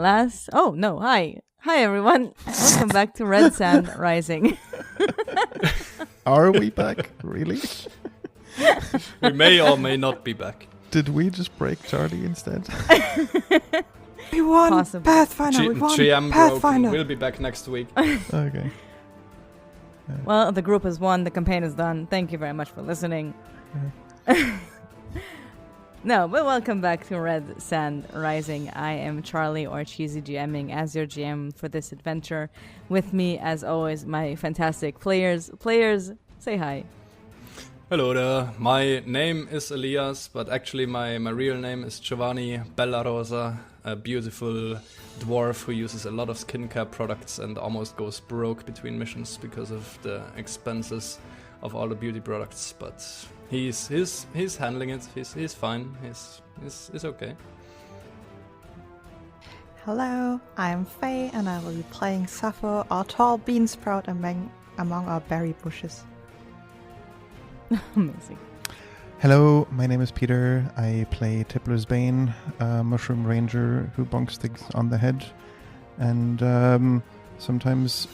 Hi everyone. Welcome back to Red Sand Rising. Are we back? Really? We may or may not be back. Did we just break Charlie instead? We won Possibly. Pathfinder. We won GM Pathfinder. We'll be back next week. Okay. Well, the group has won. The campaign is done. Thank you very much for listening. No, but welcome back to Red Sand Rising. I am Charlie, or CheesyGMing, as your GM for this adventure. With me, as always, my fantastic players. Players, say hi. Hello there. My name is Elias, but actually my real name is Giovanni Bella Rosa, a beautiful dwarf who uses a lot of skincare products and almost goes broke between missions because of the expenses of all the beauty products. But he's handling it. He's fine. He's okay. Hello, I'm Faye, and I will be playing Sappho, our tall bean sprout among our berry bushes. Amazing. Hello, my name is Peter. I play Tippler's Bane, a mushroom ranger who bonks things on the head and sometimes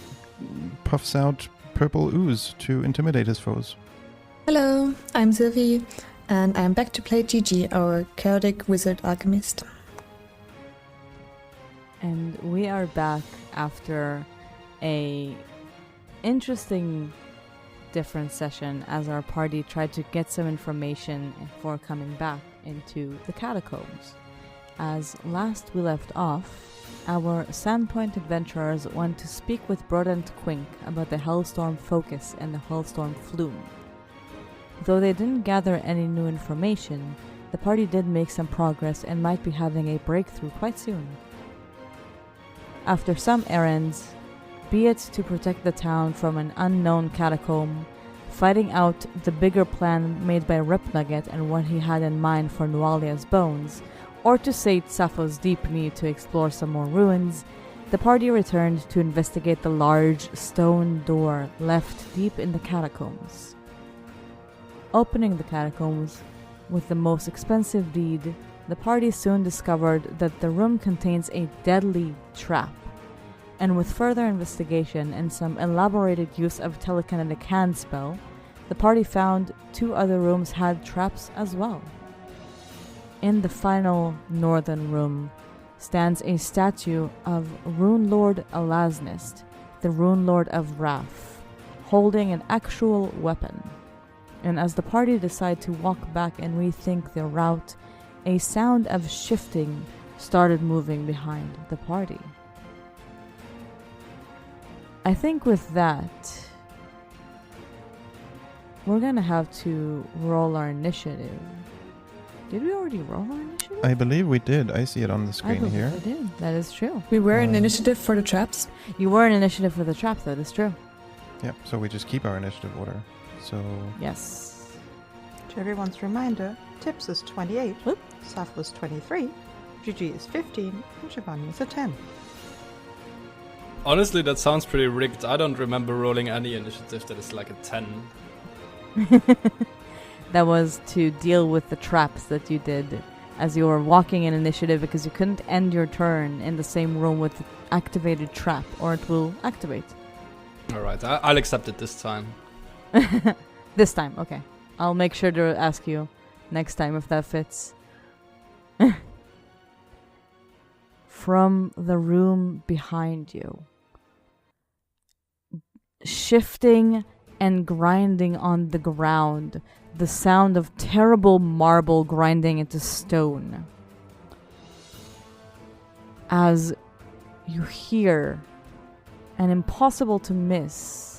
puffs out purple ooze to intimidate his foes. Hello, I'm Sylvia, and I'm back to play Jiji, our chaotic wizard alchemist. And we are back after a interesting different session as our party tried to get some information before coming back into the catacombs. As last we left off, our Sandpoint adventurers went to speak with Brodent Quink about the Hellstorm Focus and the Hellstorm Flume. Though they didn't gather any new information, the party did make some progress and might be having a breakthrough quite soon. After some errands, be it to protect the town from an unknown catacomb, fighting out the bigger plan made by Ripnugget and what he had in mind for Nualia's bones, or to sate Sappho's deep need to explore some more ruins, the party returned to investigate the large stone door left deep in the catacombs. Opening the catacombs with the most expensive deed, the party soon discovered that the room contains a deadly trap. And with further investigation and some elaborated use of telekinetic hand spell, the party found 2 other rooms had traps as well. In the final northern room stands a statue of Rune Lord Alasnist, the Rune Lord of Wrath, holding an actual weapon. And as the party decide to walk back and rethink their route, a sound of shifting started moving behind the party. I think with that, we're gonna have to roll our initiative. Did we already roll our initiative? I believe we did. I see it on the screen here. I did. That is true. We were in initiative for the traps. You were in initiative for the traps, that is true. Yep, so we just keep our initiative order. So Yes. To everyone's reminder, Tips is 28, Whoop. Sappho is 23, Jiji is 15, and Giovanni is a 10. Honestly, that sounds pretty rigged. I don't remember rolling any initiative that is like a 10. That was to deal with the traps that you did as you were walking in initiative because you couldn't end your turn in the same room with the activated trap or it will activate. Alright, I'll accept it this time. This time, okay. I'll make sure to ask you next time if that fits. From the room behind you, shifting and grinding on the ground, the sound of terrible marble grinding into stone. As you hear an impossible to miss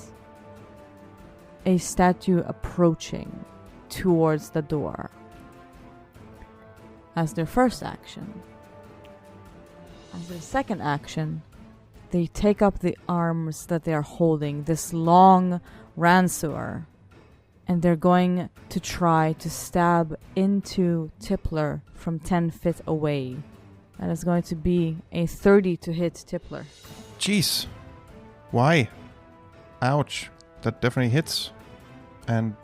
a statue approaching towards the door. As their first action. As their second action, they take up the arms that they are holding, this long Ransuer, and they're going to try to stab into Tippler from 10 feet away. That is going to be a 30 to hit Tippler. jeez. Why? Ouch. That definitely hits. And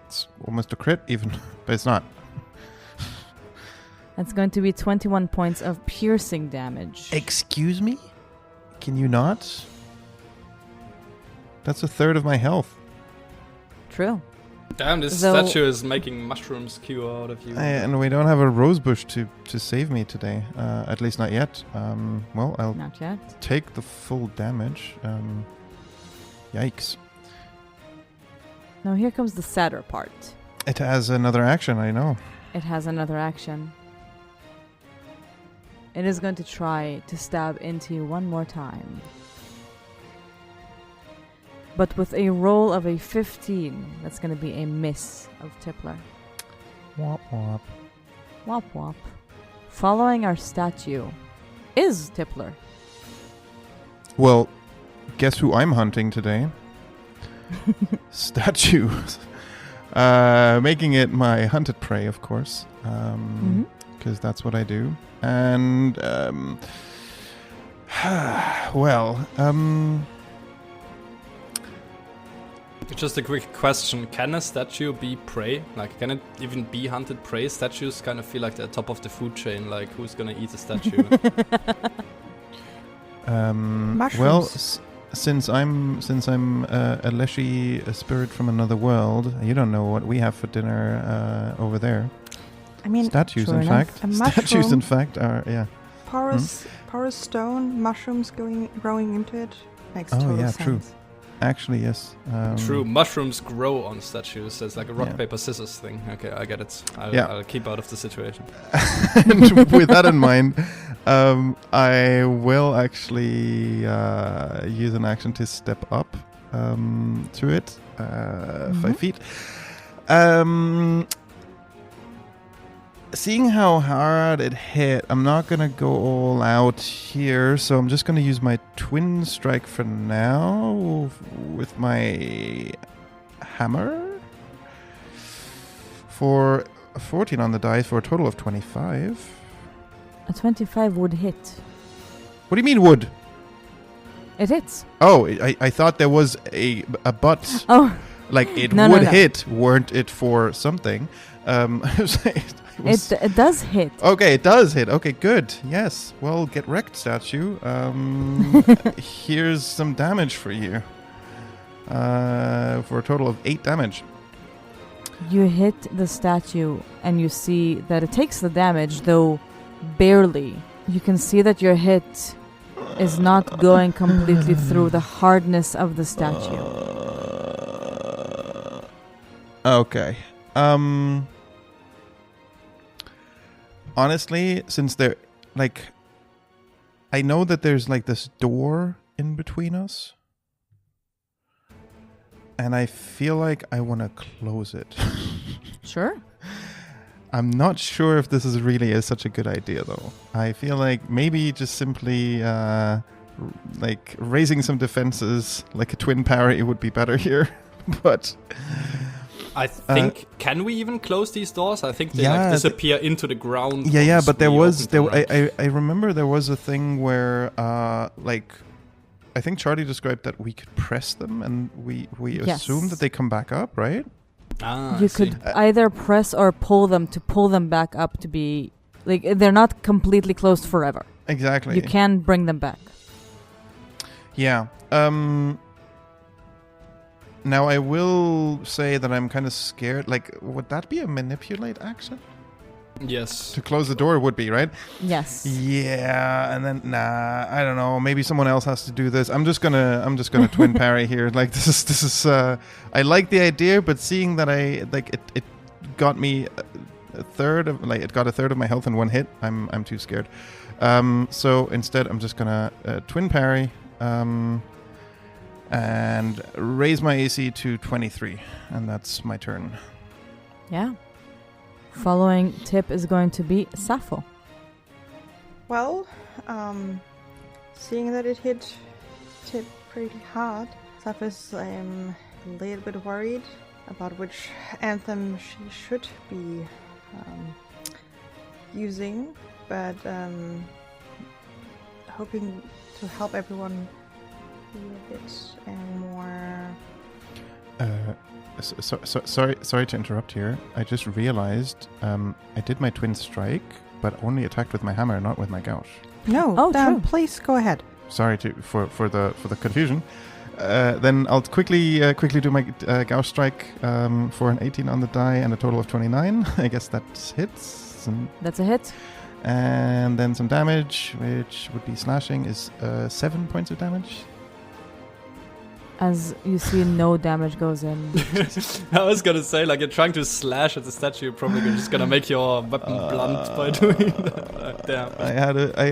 it's almost a crit even, but it's not. That's going to be 21 points of piercing damage. Excuse me? Can you not? That's a third of my health. True. Damn, this statue is making mushroom skewer out of you. And we don't have a rosebush to save me today. At least not yet. Well, I'll Not yet. take the full damage. Yikes. Now here comes the sadder part. It has another action, I know. It has another action. It is going to try to stab into you one more time. But with a roll of a 15, that's going to be a miss of Tippler. Womp womp. Wop wop. Following our statue is Tippler. Well, guess who I'm hunting today? Statues. Making it my hunted prey, of course. Because that's what I do. And, well, Just a quick question. Can a statue be prey? Like, can it even be hunted prey? Statues kind of feel like they're top of the food chain. Like, who's gonna eat a statue? Mushrooms. Well, since I'm a leshy spirit from another world, you don't know what we have for dinner over there. I mean, Statues, sure in enough. fact. A Statues, in mushroom. fact, are porous stone, mushrooms growing into it makes Oh, total yeah, sense. true. Actually, yes. True, mushrooms grow on statues. It's like a rock, Yeah. paper, scissors thing. Okay, I get it. I'll keep out of the situation. And with that in mind, I will actually use an action to step up to it, 5 feet. Seeing how hard it hit, I'm not going to go all out here, so I'm just going to use my twin strike for now with my hammer for 14 on the dice for a total of 25. A 25 would hit. What do you mean would? It hits. Oh, I thought there was a but. Oh, Like it No, would no. hit, weren't it for something? it does hit. Okay, it does hit. Okay, good. Yes. Well, get wrecked, statue. Here's some damage for you. For a total of 8 damage. You hit the statue and you see that it takes the damage, though barely. You can see that your hit is not going completely through the hardness of the statue. Okay. Honestly, since they're like, I know that there's like this door in between us, and I feel like I want to close it. Sure. I'm not sure if this is really such a good idea, though. I feel like maybe just simply like raising some defenses, like a twin parry, would be better here. But I think, can we even close these doors? I think they Yeah, like disappear into the ground. yeah, once but there we was open them, right? I remember there was a thing where like I think Charlie described that we could press them and we Yes. assume that they come back up, right? Ah, You I see. could either press or pull them to pull them back up to be... Like, they're not completely closed forever. Exactly. You can bring them back. Yeah. Now I will say that I'm kind of scared. Like, would that be a manipulate action? Yes. To close the door would be, right? Yes. Yeah, and then I don't know. Maybe someone else has to do this. I'm just gonna twin parry here. Like this is. I like the idea, but seeing that it got me a third of my health in one hit. I'm too scared. So instead, I'm just gonna twin parry. And raise my AC to 23, and that's my turn. Yeah. Following Tipp is going to be Sappho. Well, seeing that it hit Tipp pretty hard, Sappho's a little bit worried about which anthem she should be using, but hoping to help everyone be a bit more... Sorry to interrupt here. I just realized I did my twin strike, but only attacked with my hammer, not with my gouge. No, Oh, Dan, true. please go ahead. Sorry for the confusion. Then I'll quickly do my gouge strike for an 18 on the die and a total of 29. I guess that hits. That's a hit. And then some damage, which would be slashing, is 7 points of damage. As you see, no damage goes in. I was gonna say, like, you're trying to slash at the statue, you're probably just gonna make your weapon blunt by doing that. Damn.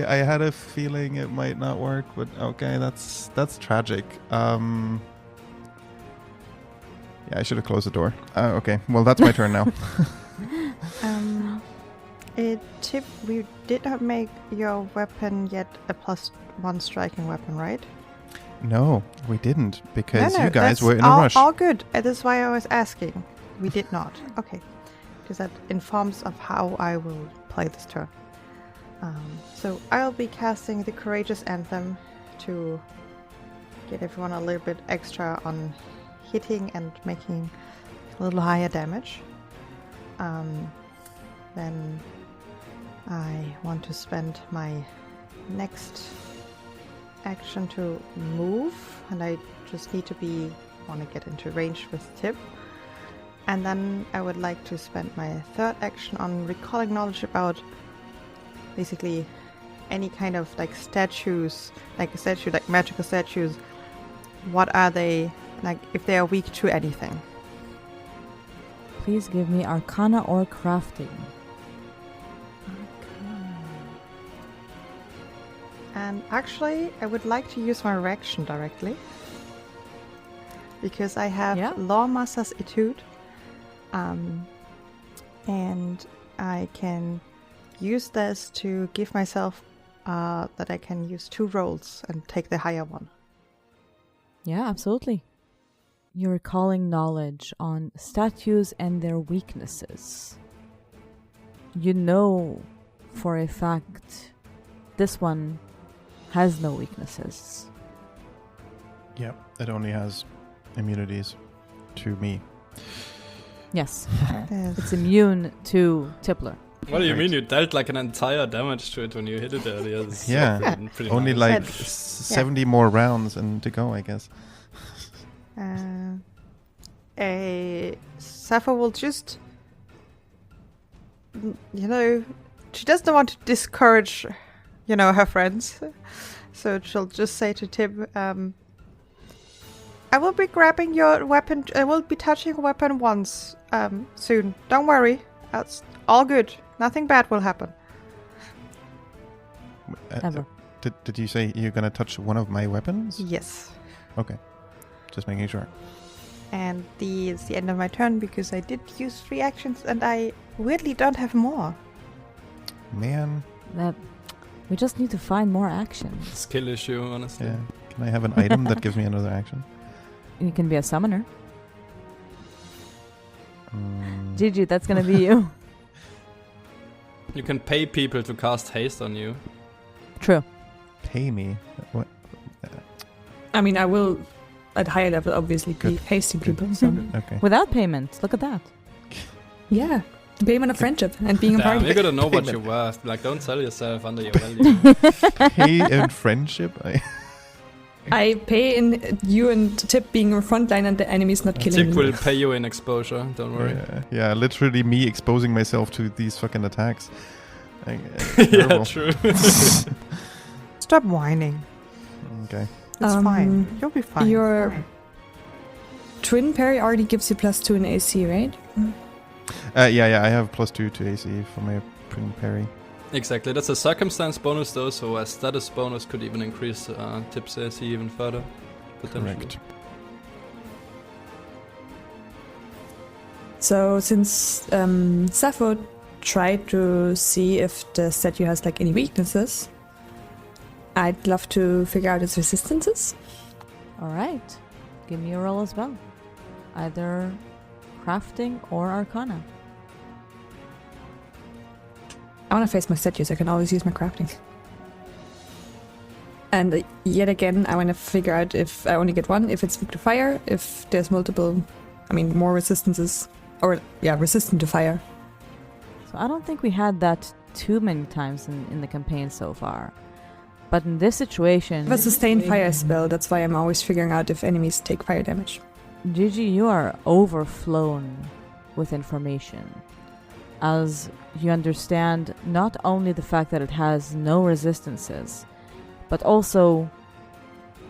I had a feeling it might not work, but okay, that's tragic. Yeah, I should have closed the door. Okay, well, that's my turn now. Tipp, we did not make your weapon yet a +1 striking weapon, right? No, we didn't, because No, you guys that's were in all, a rush. All good. That is why I was asking. We did not. Okay. Because that informs of how I will play this turn. So I'll be casting the Courageous Anthem to get everyone a little bit extra on hitting and making a little higher damage. Then I want to spend my next action to move, and I just need to want to get into range with Tipp. And then I would like to spend my third action on recalling knowledge about basically any kind of like statues, like a statue, like magical statues. What are they, like if they are weak to anything? Please give me Arcana or Crafting. And actually, I would like to use my reaction directly. Because I have Lawmaster's Etude. And I can use this to give myself that I can use 2 rolls and take the higher one. Yeah, absolutely. You're recalling knowledge on statues and their weaknesses. You know for a fact this one has no weaknesses. Yeah, it only has immunities to me. Yes. It's immune to Tippler. What do you mean? You dealt like an entire damage to it when you hit it earlier. Yeah, only nice. like 70 more rounds and to go, I guess. Sappho will just, she doesn't want to discourage, her friends. So she'll just say to Tipp, I will be grabbing your weapon. I will be touching your weapon once soon. Don't worry. That's all good. Nothing bad will happen. Ever. Did you say you're going to touch one of my weapons? Yes. Okay. Just making sure. And it's the end of my turn because I did use 3 actions and I weirdly don't have more. Man. We just need to find more actions. Skill issue, honestly. Yeah. Can I have an item that gives me another action? You can be a summoner. Jiji, that's gonna be you. You can pay people to cast haste on you. True. Pay me? What? I mean, I will, at higher level, obviously be hasting people. So. Okay. Without payment. Look at that. Yeah. The payment of friendship and being a part Damn, of you it. gotta know what you're worth. Like, don't sell yourself under your value. Pay and friendship? I pay in you and Tipp being a frontline and the enemy's not killing Tipp me. will pay you in exposure, don't worry. Yeah, literally me exposing myself to these fucking attacks. Yeah, true. Stop whining. Okay. It's fine. You'll be fine. Your twin parry already gives you +2 in AC, right? Yeah, I have +2 to AC for my twin parry. Exactly, that's a circumstance bonus though, so a status bonus could even increase Tipp's AC even further. Potentially. Correct. So since Sappho tried to see if the statue has like any weaknesses, I'd love to figure out its resistances. Alright. Give me a roll as well. Either crafting or arcana. I want to face my statues. I can always use my crafting. And yet again, I want to figure out if I only get one, if it's weak to fire, if there's multiple, more resistances, or resistant to fire. So I don't think we had that too many times in the campaign so far. But in this situation... A sustained fire spell, that's why I'm always figuring out if enemies take fire damage. Jiji, you are overflown with information, as you understand not only the fact that it has no resistances, but also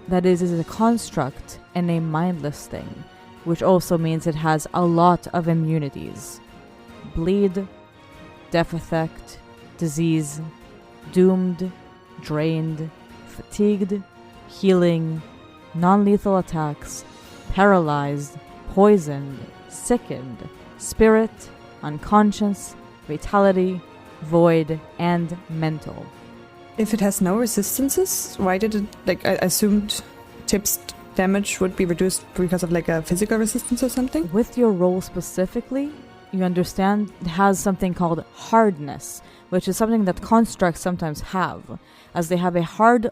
that it is a construct and a mindless thing, which also means it has a lot of immunities. Bleed, death effect, disease, doomed, drained, fatigued, healing, non-lethal attacks, paralyzed, poisoned, sickened, spirit, unconscious, vitality, void, and mental. If it has no resistances, why did it, like, I assumed Tipp's damage would be reduced because of like a physical resistance or something? With your role specifically, you understand it has something called hardness, which is something that constructs sometimes have, as they have a hard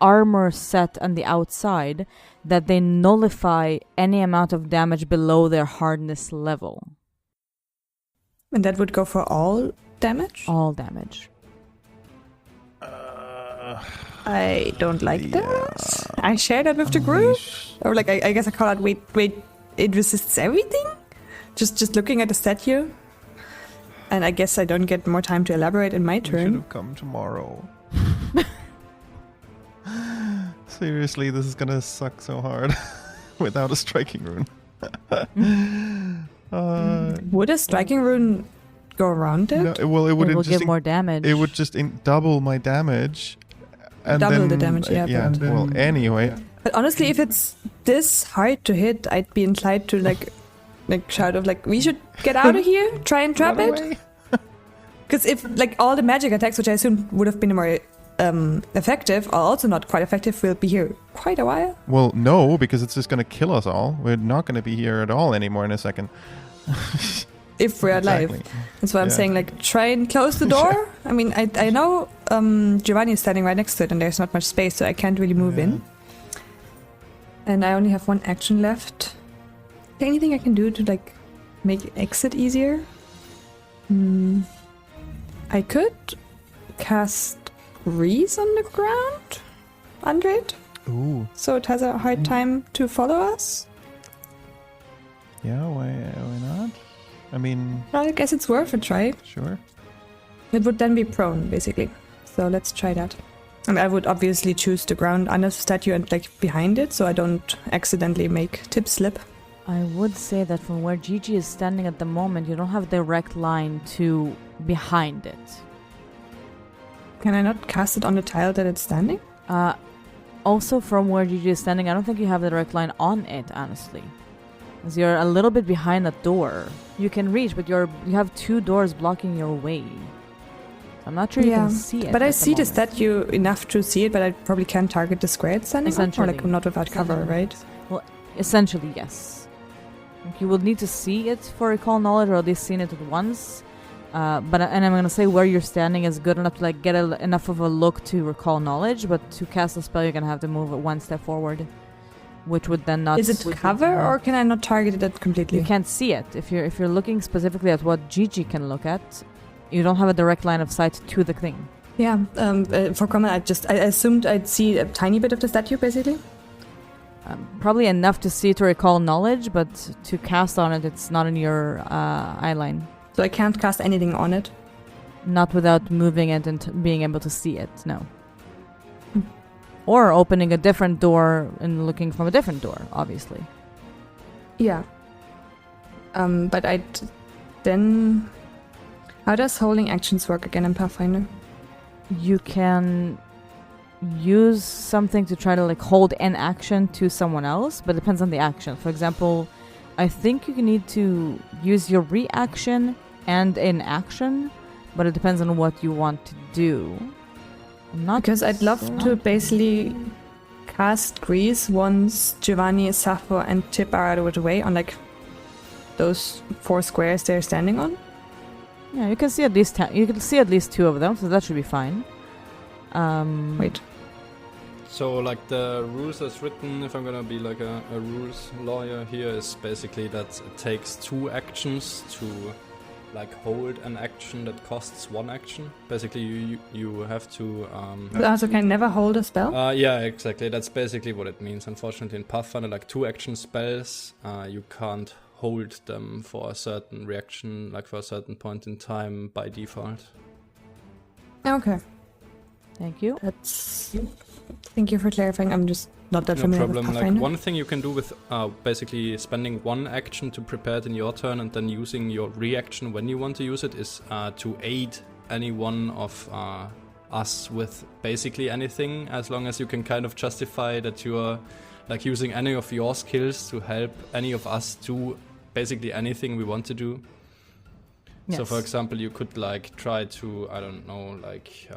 armor set on the outside that they nullify any amount of damage below their hardness level. And that would go for all damage? All damage. I don't like that. I share that with the group. Or like, I guess I call it, wait, it resists everything? Just looking at the statue? And I guess I don't get more time to elaborate in my We turn. should have come tomorrow. Seriously, this is gonna suck so hard without a striking rune. Would a striking rune go around it? No, well, it It would will just give more damage. it would just double my damage. And Double then, the damage, yeah, but- Well, anyway, But honestly, if it's this hard to hit, I'd be inclined to like shout of like, we should get out of here, try and trap run it. away. Because if like all the magic attacks, which I assume would have been more effective, are also not quite effective, we'll be here quite a while. Well, no, because it's just gonna kill us all. We're not gonna be here at all anymore in a second. If we're alive. Exactly. That's why I'm Yeah. saying like try and close the door. I mean, I know Giovanni is standing right next to it and there's not much space, so I can't really move in. And I only have one action left. Is there anything I can do to like make exit easier? I could cast grease on the ground under it, Ooh, so it has a hard time to follow us. yeah. Why not? I mean, Well, I guess it's worth a try. sure. It would then be prone, basically. So let's try that. And I would obviously choose the ground under the statue and like behind it, so I don't accidentally make Tipp slip. I would say that from where Jiji is standing at the moment, you don't have a direct line to behind it. Can I not cast it on the tile that it's standing? Also, from where Jiji is standing, I don't think you have the direct line on it, honestly. As you're a little bit behind that door. You can reach, but you have two doors blocking your way. So I'm not sure you can see it. But I at see the moment. statue enough to see it, but I probably can't target the square it's standing on, or Essentially. like not without cover, right? Well, essentially, yes. Like, you will need to see it for recall knowledge, or at least seen it once. And I'm gonna say where you're standing is good enough to like get enough of a look to recall knowledge, but to cast a spell, you're gonna have to move it one step forward, which would then not. Is it cover, or can I not target it completely? You can't see it if you're looking specifically at what Jiji can look at. You don't have a direct line of sight to the thing. Yeah. For comment, I assumed I'd see a tiny bit of the statue, basically. Probably enough to see to recall knowledge, but to cast on it, it's not in your eye line. So I can't cast anything on it. Not without moving it and being able to see it, no. Or opening a different door and looking from a different door, obviously. Yeah. But then... How does holding actions work again in Pathfinder? You can use something to try to like hold an action to someone else, but it depends on the action. For example, I think you need to use your reaction and an action, but it depends on what you want to do. I'm not Because I'd love to basically cast grease once Giovanni, Sappho, and Tipp are out of the way on like those 4 squares they're standing on. Yeah, you can see at least you can see at least 2 of them, so that should be fine. Wait. So, like, the rules as written, if I'm gonna be like a rules lawyer here, is basically that it takes 2 actions to like hold an action that costs 1 action. Basically, you have to. So can never hold a spell? Yeah, exactly. That's basically what it means. Unfortunately, in Pathfinder, like 2 action spells, you can't hold them for a certain reaction, like for a certain point in time by default. Okay. Thank you. Thank you for clarifying. I'm just not that familiar with Like Pathfinder. one thing you can do with basically spending 1 action to prepare it in your turn and then using your reaction when you want to use it is to aid any one of us with basically anything, as long as you can kind of justify that you are like using any of your skills to help any of us do basically anything we want to do. Yes. So for example, you could like try to, I don't know, like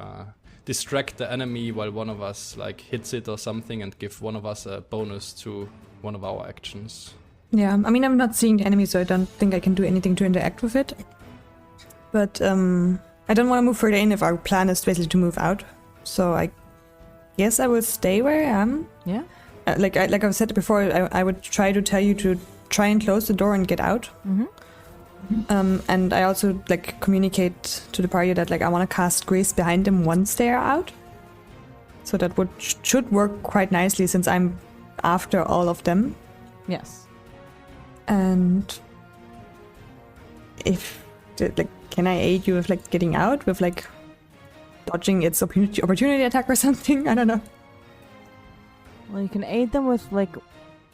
distract the enemy while one of us like hits it or something and give one of us a bonus to one of our actions. Yeah, I mean, I'm not seeing the enemy, so I don't think I can do anything to interact with it. But I don't want to move further in if our plan is basically to move out. So I guess I will stay where I am. Yeah. Like I've said before, I would try to tell you to try and close the door and get out. Mm-hmm. And I also like communicate to the party that like I want to cast Grace behind them once they are out. So that should work quite nicely since I'm after all of them. Yes. And if like, can I aid you with like getting out with like dodging its opportunity attack or something? I don't know. Well, you can aid them with like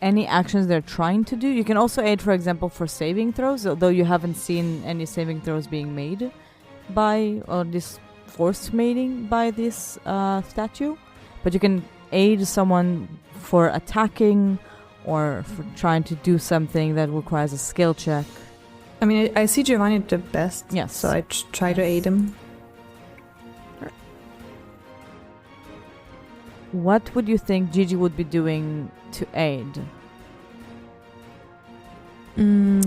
any actions they're trying to do. You can also aid, for example, for saving throws, although you haven't seen any saving throws being made by, or this forced mating by this statue. But you can aid someone for attacking or for trying to do something that requires a skill check. I mean, I see Giovanni the best. Yes. So I try to aid him. What would you think Jiji would be doing to aid?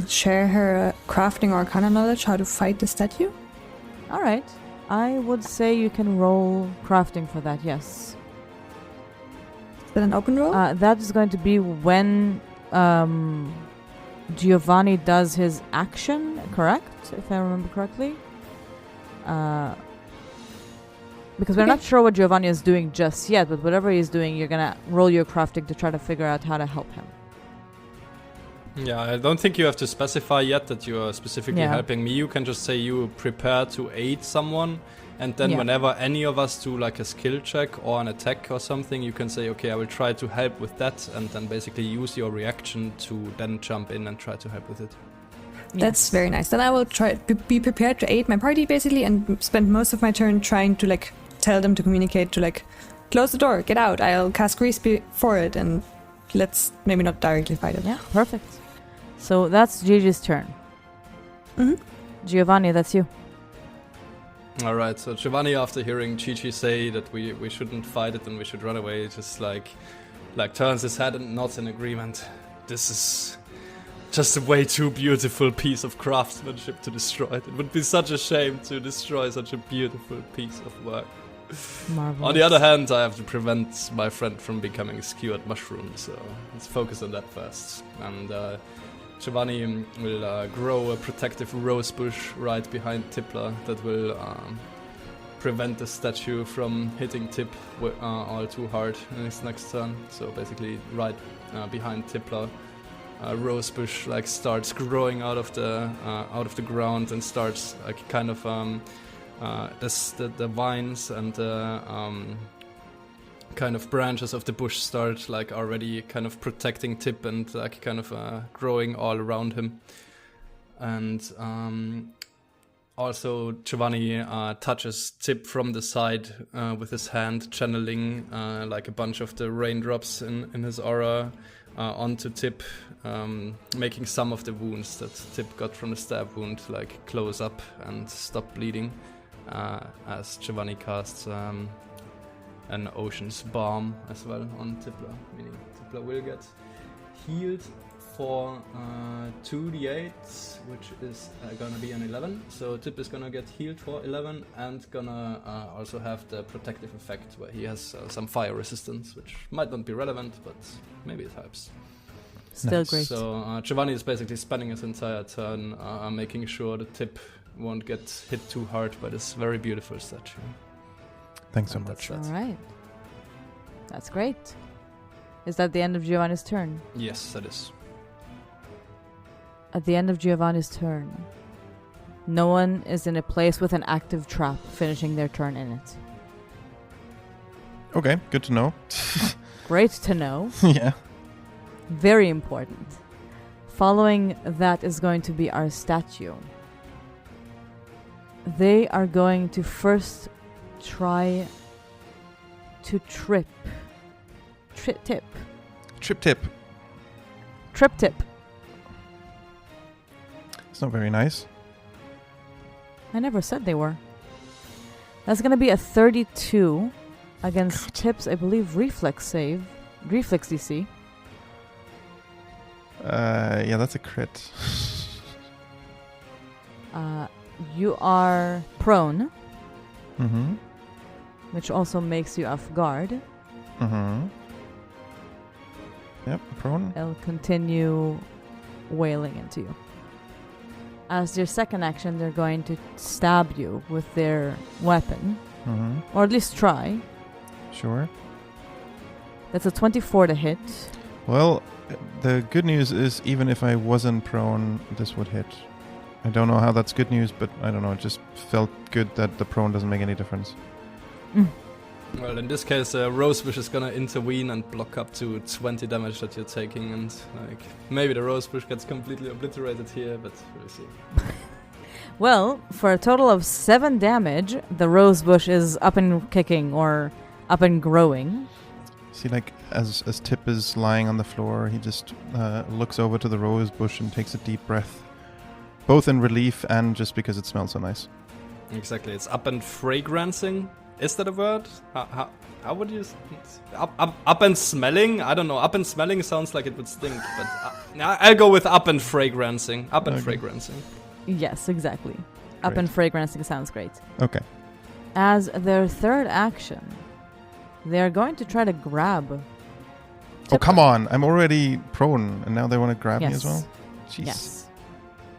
Share her crafting or arcana knowledge, how to fight the statue. Alright. I would say you can roll crafting for that, yes. Is that an open roll? That is going to be when Giovanni does his action, correct? If I remember correctly. Because we're not sure what Giovanni is doing just yet, but whatever he's doing, you're gonna roll your crafting to try to figure out how to help him. Yeah, I don't think you have to specify yet that you are specifically helping me. You can just say you prepare to aid someone, and then whenever any of us do like a skill check or an attack or something, you can say, okay, I will try to help with that, and then basically use your reaction to then jump in and try to help with it. That's very nice. Then I will try be prepared to aid my party basically, and spend most of my turn trying to like tell them to communicate to like close the door, get out. I'll cast Grease before it, and let's maybe not directly fight it. Yeah, perfect. So that's Gigi's turn. Mm-hmm. Giovanni, that's you. Alright, so Giovanni, after hearing Jiji say that we shouldn't fight it and we should run away, just like turns his head and nods in agreement. This is just a way too beautiful piece of craftsmanship to destroy it. It would be such a shame to destroy such a beautiful piece of work. Marvelous. On the other hand, I have to prevent my friend from becoming a skewered mushroom, so let's focus on that first. And Giovanni will grow a protective rose bush right behind Tippler that will prevent the statue from hitting Tipp all too hard in his next turn. So basically right behind Tippler, a rose bush like starts growing out of the ground and starts like kind of the vines and kind of branches of the bush start like already kind of protecting Tipp and like kind of growing all around him. And also Giovanni touches Tipp from the side with his hand, channeling like a bunch of the raindrops in his aura onto Tipp, making some of the wounds that Tipp got from the stab wound like close up and stop bleeding. As Giovanni casts an Ocean's Balm as well on Tippler, meaning Tippler will get healed for 2d8, which is gonna be an 11. So Tipp is gonna get healed for 11 and gonna also have the protective effect where he has some fire resistance, which might not be relevant, but maybe it helps. Still great. So Giovanni is basically spending his entire turn making sure that Tipp won't get hit too hard by this very beautiful statue. Thanks so And much. that's All that. right. That's great. Is that the end of Giovanni's turn? Yes, that is. At the end of Giovanni's turn, no one is in a place with an active trap finishing their turn in it. Okay, good to know. Great to know. Yeah. Very important. Following that is going to be our statue. They are going to first try to Tip. Trip Tip. It's not very nice. I never said they were. That's going to be a 32 against Tip's, I believe, reflex DC. Yeah, that's a crit. You are prone, Mm-hmm. which also makes you off guard. Mm-hmm. Yep, prone. They'll continue wailing into you. As their second action, they're going to stab you with their weapon, Mm-hmm. or at least try. Sure. That's a 24 to hit. Well, the good news is even if I wasn't prone, this would hit. I don't know how that's good news, but I don't know. It just felt good that the prone doesn't make any difference. Well, in this case, Rosebush is gonna intervene and block up to 20 damage that you're taking, and like maybe the Rosebush gets completely obliterated here, but we'll see. Well, for a total of 7 damage, the rosebush is up and kicking or up and growing. See, like, as Tipp is lying on the floor, he just looks over to the rose bush and takes a deep breath. Both in relief and just because it smells so nice. Exactly, it's up and fragrancing. Is that a word? How would you... Up and smelling? I don't know. Up and smelling sounds like it would stink, but I'll go with up and fragrancing. Up and Okay. fragrancing. Yes, exactly. Up Great. and fragrancing sounds great. Okay. As their third action, they're going to try to grab. Oh, come on. I'm already prone, and now they want to grab me Yes. as well? Jeez. Yes.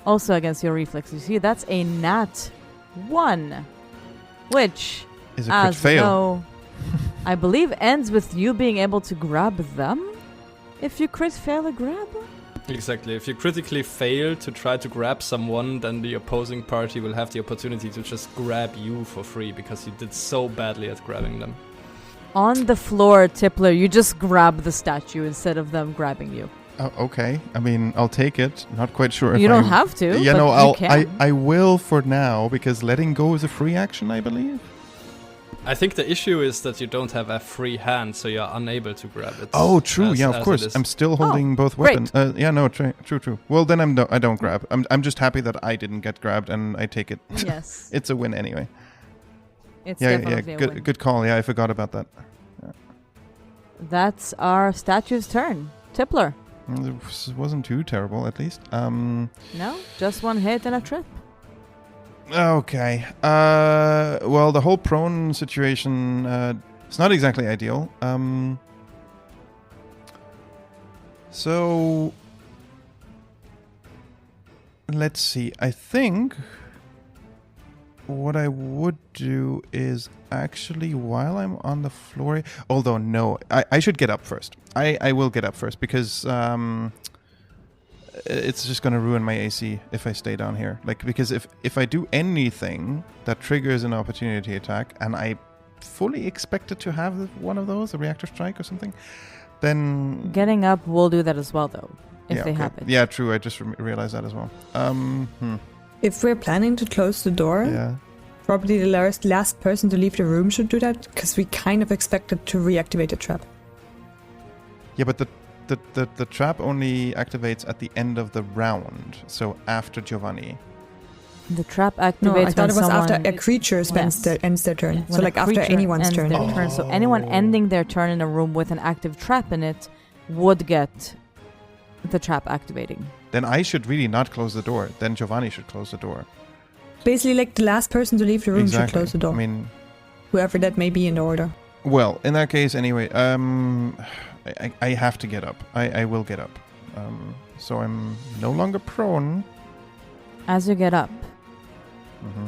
Also against your reflex. You see, that's a nat 1, which, Is a crit as fail. though, I believe ends with you being able to grab them. If you crit fail a grab. Exactly. If you critically fail to try to grab someone, then the opposing party will have the opportunity to just grab you for free because you did so badly at grabbing them. On the floor, Tippler, you just grab the statue instead of them grabbing you. Oh, okay. I mean, I'll take it. Not quite sure if You don't have to. Yeah, but no, you can. I will for now, because letting go is a free action, I believe. I think the issue is that you don't have a free hand, so you're unable to grab it. Oh, true. as- Yeah, as of it course. is. I'm still holding both great. weapons. Yeah, no, true. Well, then I don't grab. I'm just happy that I didn't get grabbed, and I take it. Yes. It's a win anyway. It's Yeah, definitely a win. good call. Yeah, I forgot about that. That's our statue's turn. Tippler. It wasn't too terrible, at least. No? Just 1 hit and a trip. Okay. Well, the whole prone situation, it's not exactly ideal. So, let's see. I think what I would do is actually, while I'm on the floor, although no, I should get up first. I will get up first because it's just going to ruin my AC if I stay down here. Like, because if I do anything that triggers an opportunity attack, and I fully expected to have one of those, a reactor strike or something, then... Getting up will do that as well, though, if yeah, they okay. have it. Yeah, true. I just realized that as well. If we're planning to close the door, Yeah. probably the last person to leave the room should do that, because we kind of expected to reactivate the trap. Yeah, but the trap only activates at the end of the round, so after Giovanni. The trap activates No, I thought when it was someone... after a creature ends their turn. When So a like after creature anyone's ends turn. their turn. So anyone ending their turn in a room with an active trap in it would get the trap activating. Then I should really not close the door. Then Giovanni should close the door. Basically, like the last person to leave the room should close the door. I mean, Whoever that may be in the order. well, in that case, anyway, I have to get up. I will get up. So I'm no longer prone. As you get up,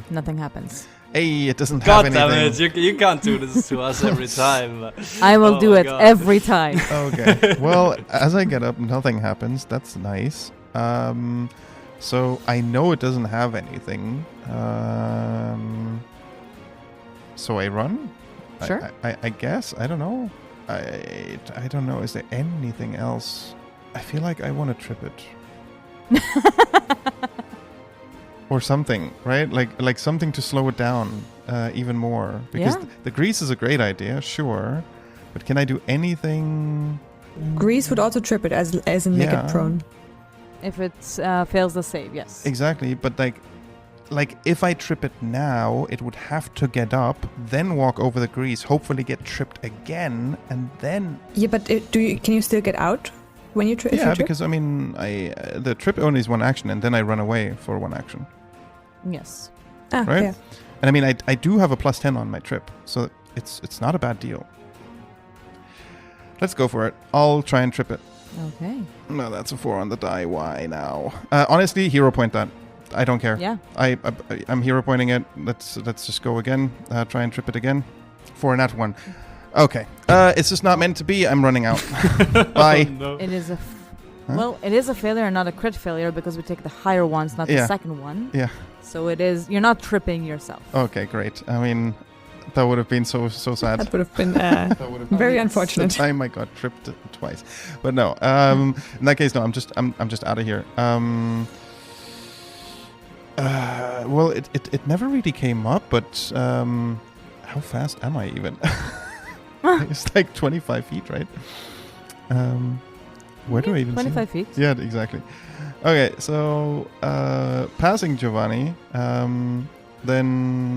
Nothing happens. Hey, it doesn't God have damn anything. it! You can't do this to us every time. I will Oh do my it God. every time. Okay. Well, as I get up, nothing happens. That's nice. So I know it doesn't have anything. So I run. Sure. I guess. I don't know. I don't know. Is there anything else? I feel like I want to trip it. Or something, right? Like something to slow it down even more. Because Yeah. the grease is a great idea, sure. But can I do anything? Grease would also trip it as in make Yeah. it prone. If it fails the save, yes. Exactly, but like if I trip it now, it would have to get up, then walk over the grease, hopefully get tripped again, and then Yeah, but can you still get out when you trip? yeah, because I mean, the trip only is one action, and then I run away for one action, Yes. right? Yeah. And I mean, I do have a +10 on my trip, so it's not a bad deal. Let's go for it. I'll try and trip it. Okay. No, that's a 4 on the die. Why now? Honestly, hero point that. I don't care. Yeah. I'm hero pointing it. Let's just go again. Try and trip it again. 4 nat 1. Okay. It's just not meant to be. I'm running out. Bye. Oh, no. It is a Huh? well, it is a failure and not a crit failure because we take the higher ones, not the Yeah. second one. Yeah. So it is. You're not tripping yourself. Okay, great. I mean, that would have been so sad. That would have been That would have very the unfortunate. time I got tripped twice. But no. In that case, no. I'm just out of here. Well, it never really came up, but how fast am I even? It's like 25 feet, right? Where do I even see 25 feet. Yeah, exactly. Okay, so passing Giovanni, then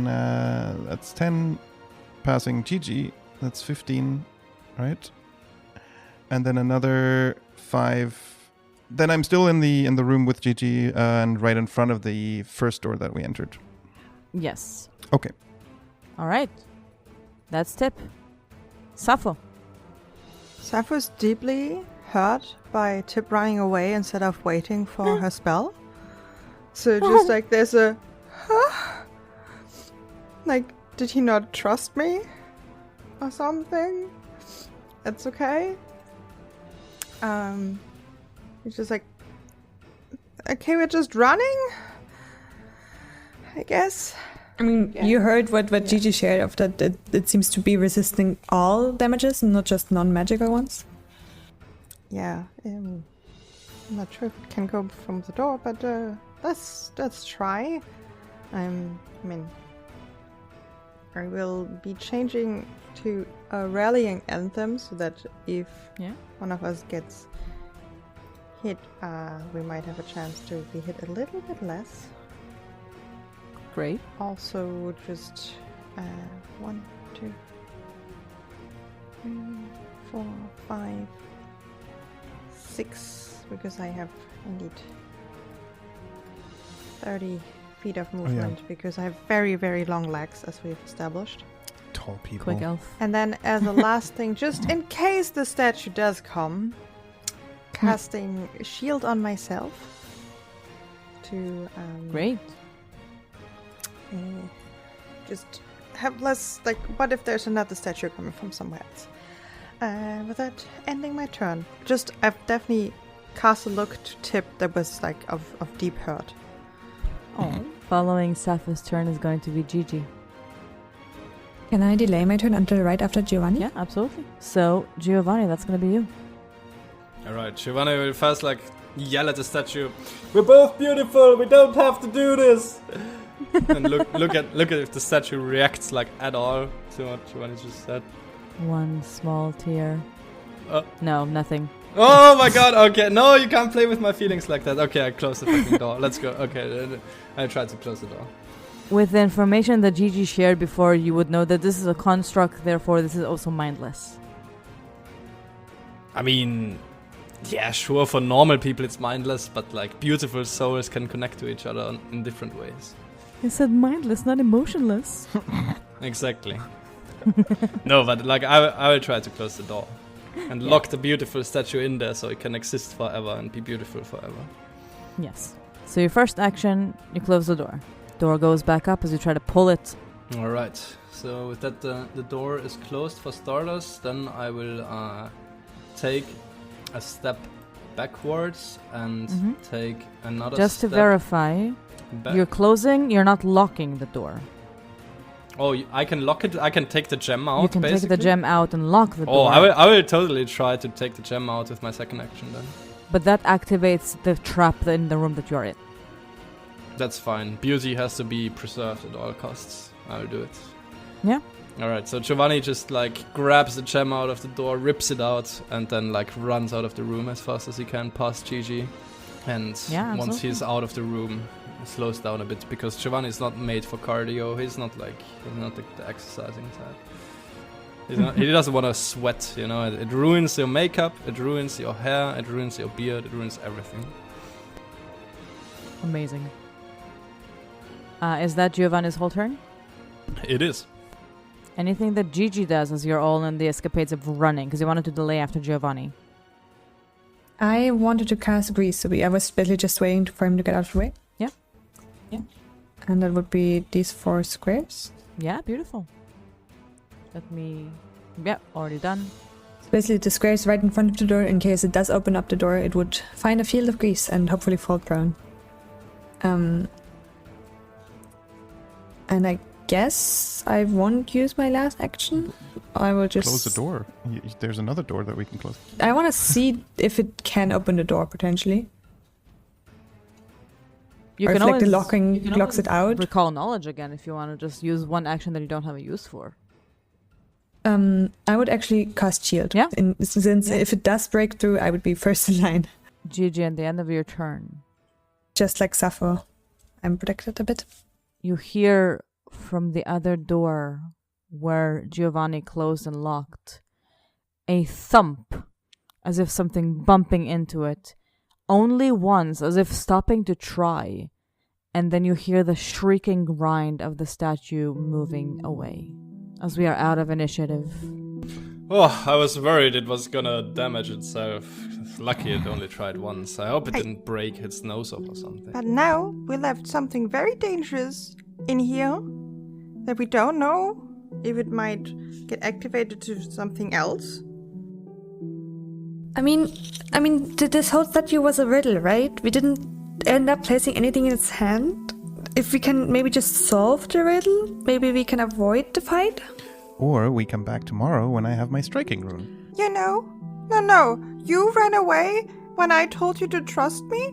that's 10. Passing Jiji, that's 15, right? And then another 5. Then I'm still in the room with Jiji and right in front of the first door that we entered. Yes. Okay. All right. That's Tipp. Sappho. Sappho's deeply hurt by Tipp running away instead of waiting for her spell. So just like there's a like, did he not trust me? Or something? It's okay. He's just like, okay, we're just running? I guess. I mean, Yeah. you heard what Gigi shared of that it seems to be resisting all damages and not just non-magical ones. Yeah, I'm not sure if it can go from the door, but let's try. I mean, I will be changing to a rallying anthem so that if one of us gets hit, we might have a chance to be hit a little bit less. Great. Also, just 1, 2, 3, 4, 5, 6, because I have indeed 30 feet of movement, because I have very, very long legs, as we've established. Tall people. Quick elf. And then as a last thing, just in case the statue does come, casting shield on myself to Great. just have less, like, what if there's another statue coming from somewhere else? With that, ending my turn. Just, I've definitely cast a look to Tipp that was, like, of deep hurt. Oh. Following Sappho's turn is going to be Jiji. Can I delay my turn until right after Giovanni? Yeah, absolutely. So, Giovanni, that's going to be you. Alright, Giovanni will first like yell at the statue. We're both beautiful, we don't have to do this! And look at if the statue reacts like at all to what Giovanni just said. One small tear. No, nothing. Oh my god, okay, no, you can't play with my feelings like that. Okay, I closed the fucking door. Let's go. Okay, I tried to close the door. With the information that Jiji shared before, you would know that this is a construct, therefore this is also mindless. I mean, yeah, sure, for normal people it's mindless, but like beautiful souls can connect to each other in different ways. I said mindless, not emotionless. Exactly. No, but like I will try to close the door and lock the beautiful statue in there so it can exist forever and be beautiful forever. Yes. So your first action, you close the door. Door goes back up as you try to pull it. Alright, so with that the door is closed for starters, then I will take a step backwards and take another Just step to verify, back. you're closing, you're not locking the door. Oh, I can lock it, I can take the gem out, You can basically? take the gem out and lock the Oh, door. I will totally try to take the gem out with my second action then. But that activates the trap in the room that you're in. That's fine. Beauty has to be preserved at all costs. I'll do it. Yeah. Alright, so Giovanni just grabs the gem out of the door, rips it out, and then runs out of the room as fast as he can past Jiji. And once he's out of the room, slows down a bit because Giovanni is not made for cardio. He's not the exercising type. He doesn't want to sweat, It ruins your makeup, it ruins your hair, it ruins your beard, it ruins everything. Amazing. Is that Giovanni's whole turn? It is. Anything that Jiji does as you're all in the escapades of running, because you wanted to delay after Giovanni. I wanted to cast Grease, so I was basically just waiting for him to get out of the way. Yeah. Yeah. And that would be these 4 squares. Yeah, beautiful. Let me... Yeah, already done. So basically the square is right in front of the door. In case it does open up the door, it would find a field of grease and hopefully fall prone. And I guess I won't use my last action. I will just... Close the door. There's another door that we can close. I want to see if it can open the door, potentially. You or can if always, the locking you can blocks always it out. recall knowledge again if you want to just use one action that you don't have a use for. I would actually cast shield. Yeah. Since if it does break through, I would be first in line. Jiji, at the end of your turn, Just like Sappho, I'm protected a bit. you hear from the other door where Giovanni closed and locked a thump, as if something bumping into it, only once, as if stopping to try, and then you hear the shrieking grind of the statue moving away, as we are out of initiative. Oh, I was worried it was gonna damage itself. Lucky it only tried once. I hope it didn't break its nose off or something. But now we left something very dangerous in here that we don't know if it might get activated to something else. I mean, this whole statue was a riddle, right? We didn't end up placing anything in its hand. If we can maybe just solve the riddle, maybe we can avoid the fight. Or we come back tomorrow when I have my striking rune. No. You ran away when I told you to trust me.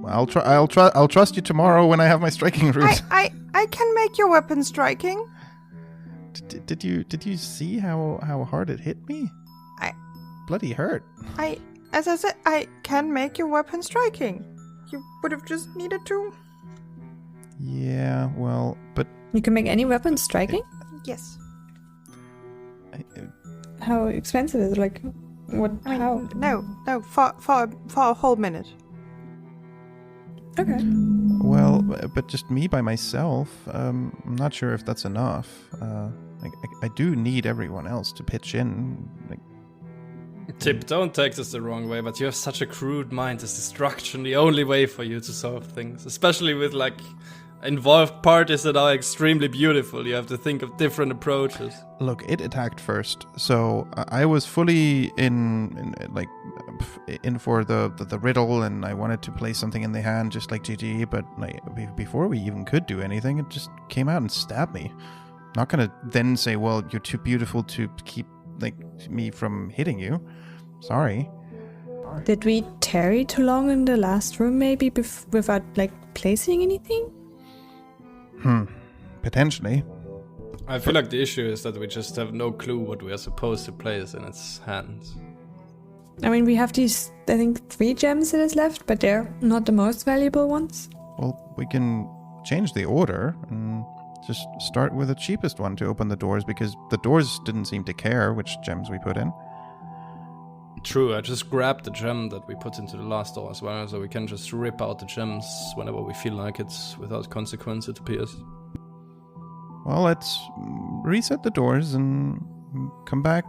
I'll trust you tomorrow when I have my striking rune. I can make your weapon striking. Did you see how hard it hit me? Bloody hurt. As I said, I can make your weapon striking. You would have just needed to. Yeah, well, but You can make any weapon striking? Yes. How expensive is it? What? How? No, for a whole minute. Okay. Well, but just me by myself, I'm not sure if that's enough. I do need everyone else to pitch in. Tipp, don't take this the wrong way, but you have such a crude mind. Is destruction the only way for you to solve things? Especially with involved parties that are extremely beautiful. You have to think of different approaches. Look, it attacked first, so I was fully in for the riddle, and I wanted to place something in the hand, just like Jiji. But before we even could do anything, it just came out and stabbed me. Not gonna then say, "Well, you're too beautiful to keep me from hitting you." Sorry. Did we tarry too long in the last room, maybe, without placing anything? Potentially. I feel like the issue is that we just have no clue what we are supposed to place in its hands. I mean, we have these, I think, 3 gems that is left, but they're not the most valuable ones. Well, we can change the order and just start with the cheapest one to open the doors, because the doors didn't seem to care which gems we put in. True, I just grabbed the gem that we put into the last door as well, so we can just rip out the gems whenever we feel like it's without consequence, it appears. Well, let's reset the doors and come back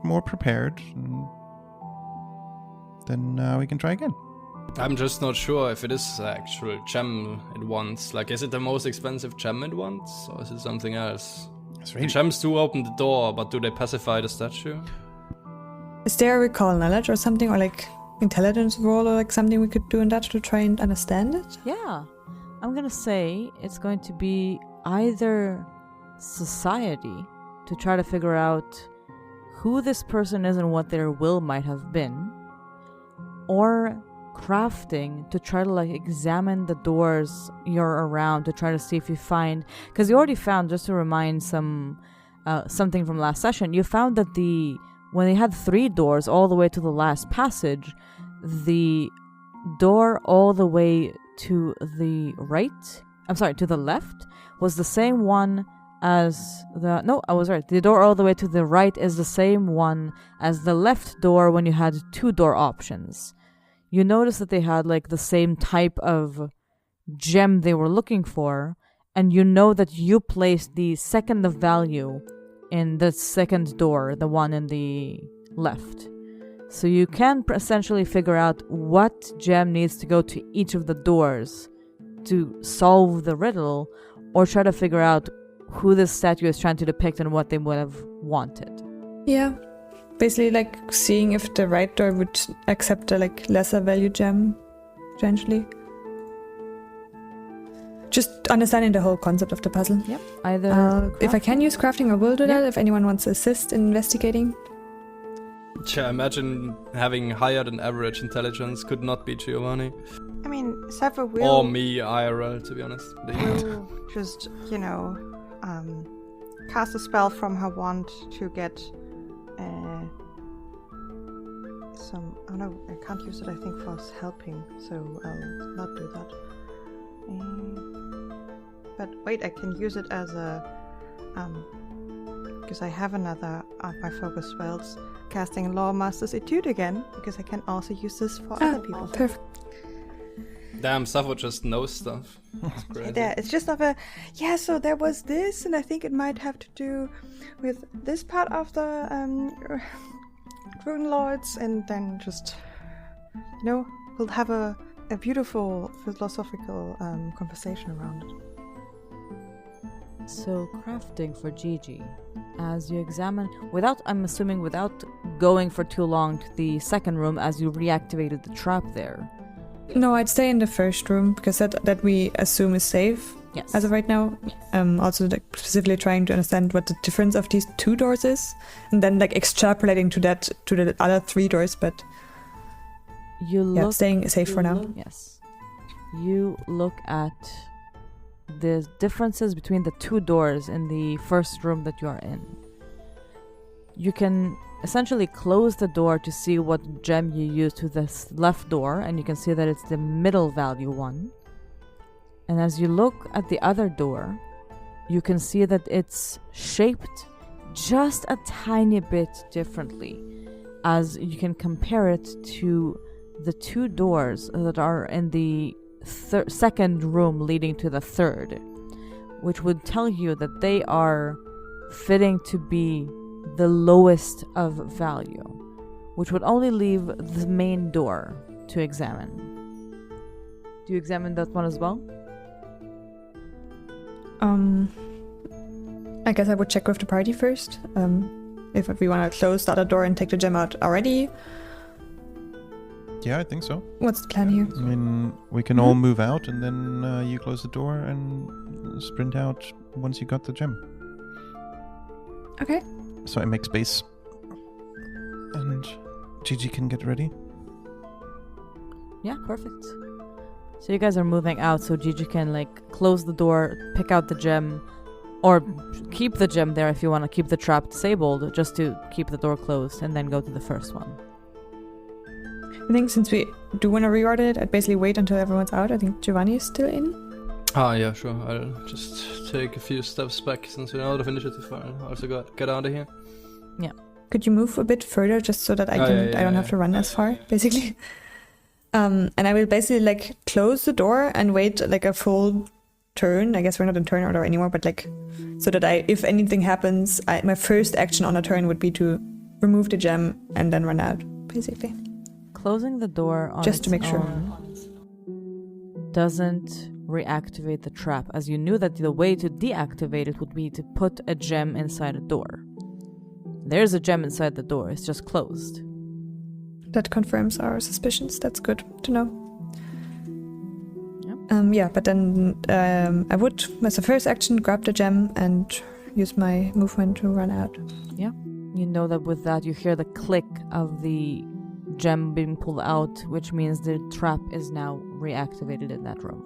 more prepared, and then we can try again. I'm just not sure if it is the actual gem it wants. Like, is it the most expensive gem it wants, or is it something else? Really... Gems do open the door, but do they pacify the statue? Is there a recall knowledge or something, or like intelligence roll, or like something we could do in that to try and understand it? Yeah. I'm gonna say it's going to be either society to try to figure out who this person is and what their will might have been, or crafting to try to like examine the doors you're around to try to see if you find, because you already found, just to remind something from last session, you found that when they had 3 doors all the way to the last passage, the door all the way to the to the left was the same one as the door all the way to the right is the same one as the left door when you had 2 door options. You notice that they had like the same type of gem they were looking for, and you know that you placed the second of value in the second door, the one in the left. So you can essentially figure out what gem needs to go to each of the doors to solve the riddle, or try to figure out who this statue is trying to depict and what they would have wanted. Yeah. Basically, like, seeing if the right door would accept a, like, lesser value gem, potentially. Just understanding the whole concept of the puzzle. Yep. Either if I can use crafting, I will do that, if anyone wants to assist in investigating. Yeah, imagine having higher than average intelligence could not be Giovanni. I mean, Sappho will... Or me, IRL, to be honest. Will just, cast a spell from her wand to get... Oh no, I can't use it, I think, for helping, so I'll not do that. But wait, I can use it as a... because I have another of my focus spells, casting Law Master's Etude again, because I can also use this for other people. Perfect. Damn, Sappho just knows stuff. That's crazy. It's just so there was this, and I think it might have to do with this part of the Rune Lords, and then just, we'll have a beautiful philosophical conversation around it. So, crafting for Jiji. As you examine, without going for too long to the second room, as you reactivated the trap there. No, I'd stay in the first room, because that we assume is safe. Yes. As of right now. Also, like, specifically trying to understand what the difference of these 2 doors is, and then like extrapolating to the other 3 doors. But staying safe for now. Yes. You look at the differences between the 2 doors in the first room that you are in. You can essentially close the door to see what gem you use to the left door, and you can see that it's the middle value one. And as you look at the other door, you can see that it's shaped just a tiny bit differently, as you can compare it to the 2 doors that are in the second room leading to the third, which would tell you that they are fitting to be the lowest of value, which would only leave the main door to examine. Do you examine that one as well? I guess I would check with the party first. If we want to close the other door and take the gem out already. Yeah, I think so. What's the plan here? I mean, we can all move out, and then you close the door and sprint out once you got the gem. Okay. So I make space, and Jiji can get ready. Yeah, perfect. So you guys are moving out, so Jiji can close the door, pick out the gem, or keep the gem there if you want to keep the trap disabled, just to keep the door closed, and then go to the first one. I think since we do want to reorder it, I'd basically wait until everyone's out. I think Giovanni is still in. Ah, yeah, sure. I'll just take a few steps back since we're out of initiative. I'll also get out of here. Yeah. Could you move a bit further just so that I don't have to run as far, basically? And I will basically close the door and wait a full turn. I guess we're not in turn order anymore, but so that if anything happens, my first action on a turn would be to remove the gem and then run out, basically. Closing the door on Just to make sure. Doesn't reactivate the trap, as you knew that the way to deactivate it would be to put a gem inside a door. There's a gem inside the door, it's just closed. That confirms our suspicions. That's good to know. Yep. But then I would, as a first action, grab the gem and use my movement to run out. Yeah. You know that with that you hear the click of the gem being pulled out, which means the trap is now reactivated in that room.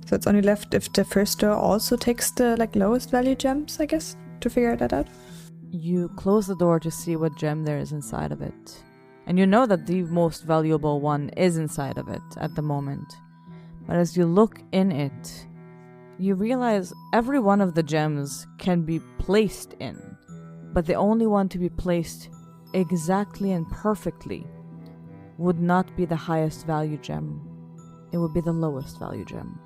So it's only left if the first door also takes the lowest value gems, I guess, to figure that out. You close the door to see what gem there is inside of it. And you know that the most valuable one is inside of it at the moment. But as you look in it, you realize every one of the gems can be placed in. But the only one to be placed exactly and perfectly would not be the highest value gem. It would be the lowest value gem.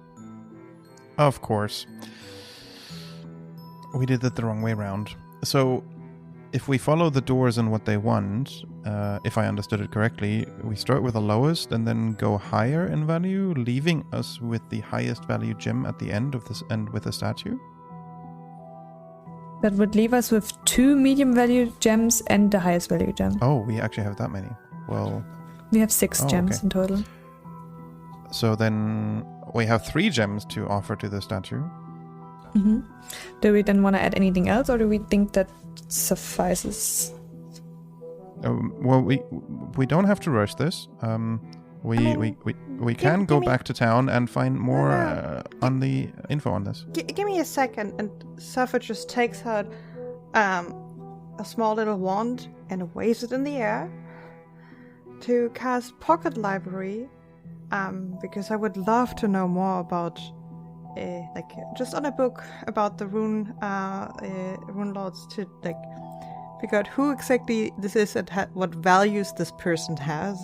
Of course. We did it the wrong way around. So, if we follow the doors and what they want, if I understood it correctly, we start with the lowest and then go higher in value, leaving us with the highest value gem at the end of this end with a statue? That would leave us with 2 medium value gems and the highest value gem. Oh, we actually have that many. Well... We have 6 gems okay. in total. So then we have 3 gems to offer to the statue. Mm-hmm. Do we then want to add anything else, or do we think that suffices? Well, we don't have to rush this. We can go back to town and find more on the info on this. Give me a second, and Sappho just takes out a small little wand and waves it in the air to cast Pocket Library, because I would love to know more about, just on a book about the rune lords, to figure out who exactly this is and what values this person has,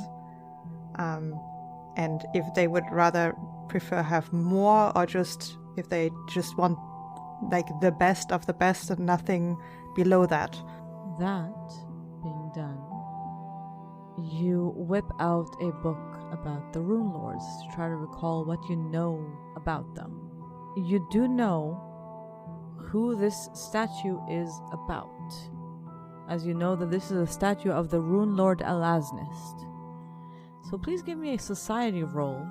and if they would rather prefer have more, or just if they just want the best of the best and nothing below that. That being done, you whip out a book about the Rune Lords to try to recall what you know about them. You do know who this statue is about, as you know that this is a statue of the Rune Lord Elasnist. So please give me a society roll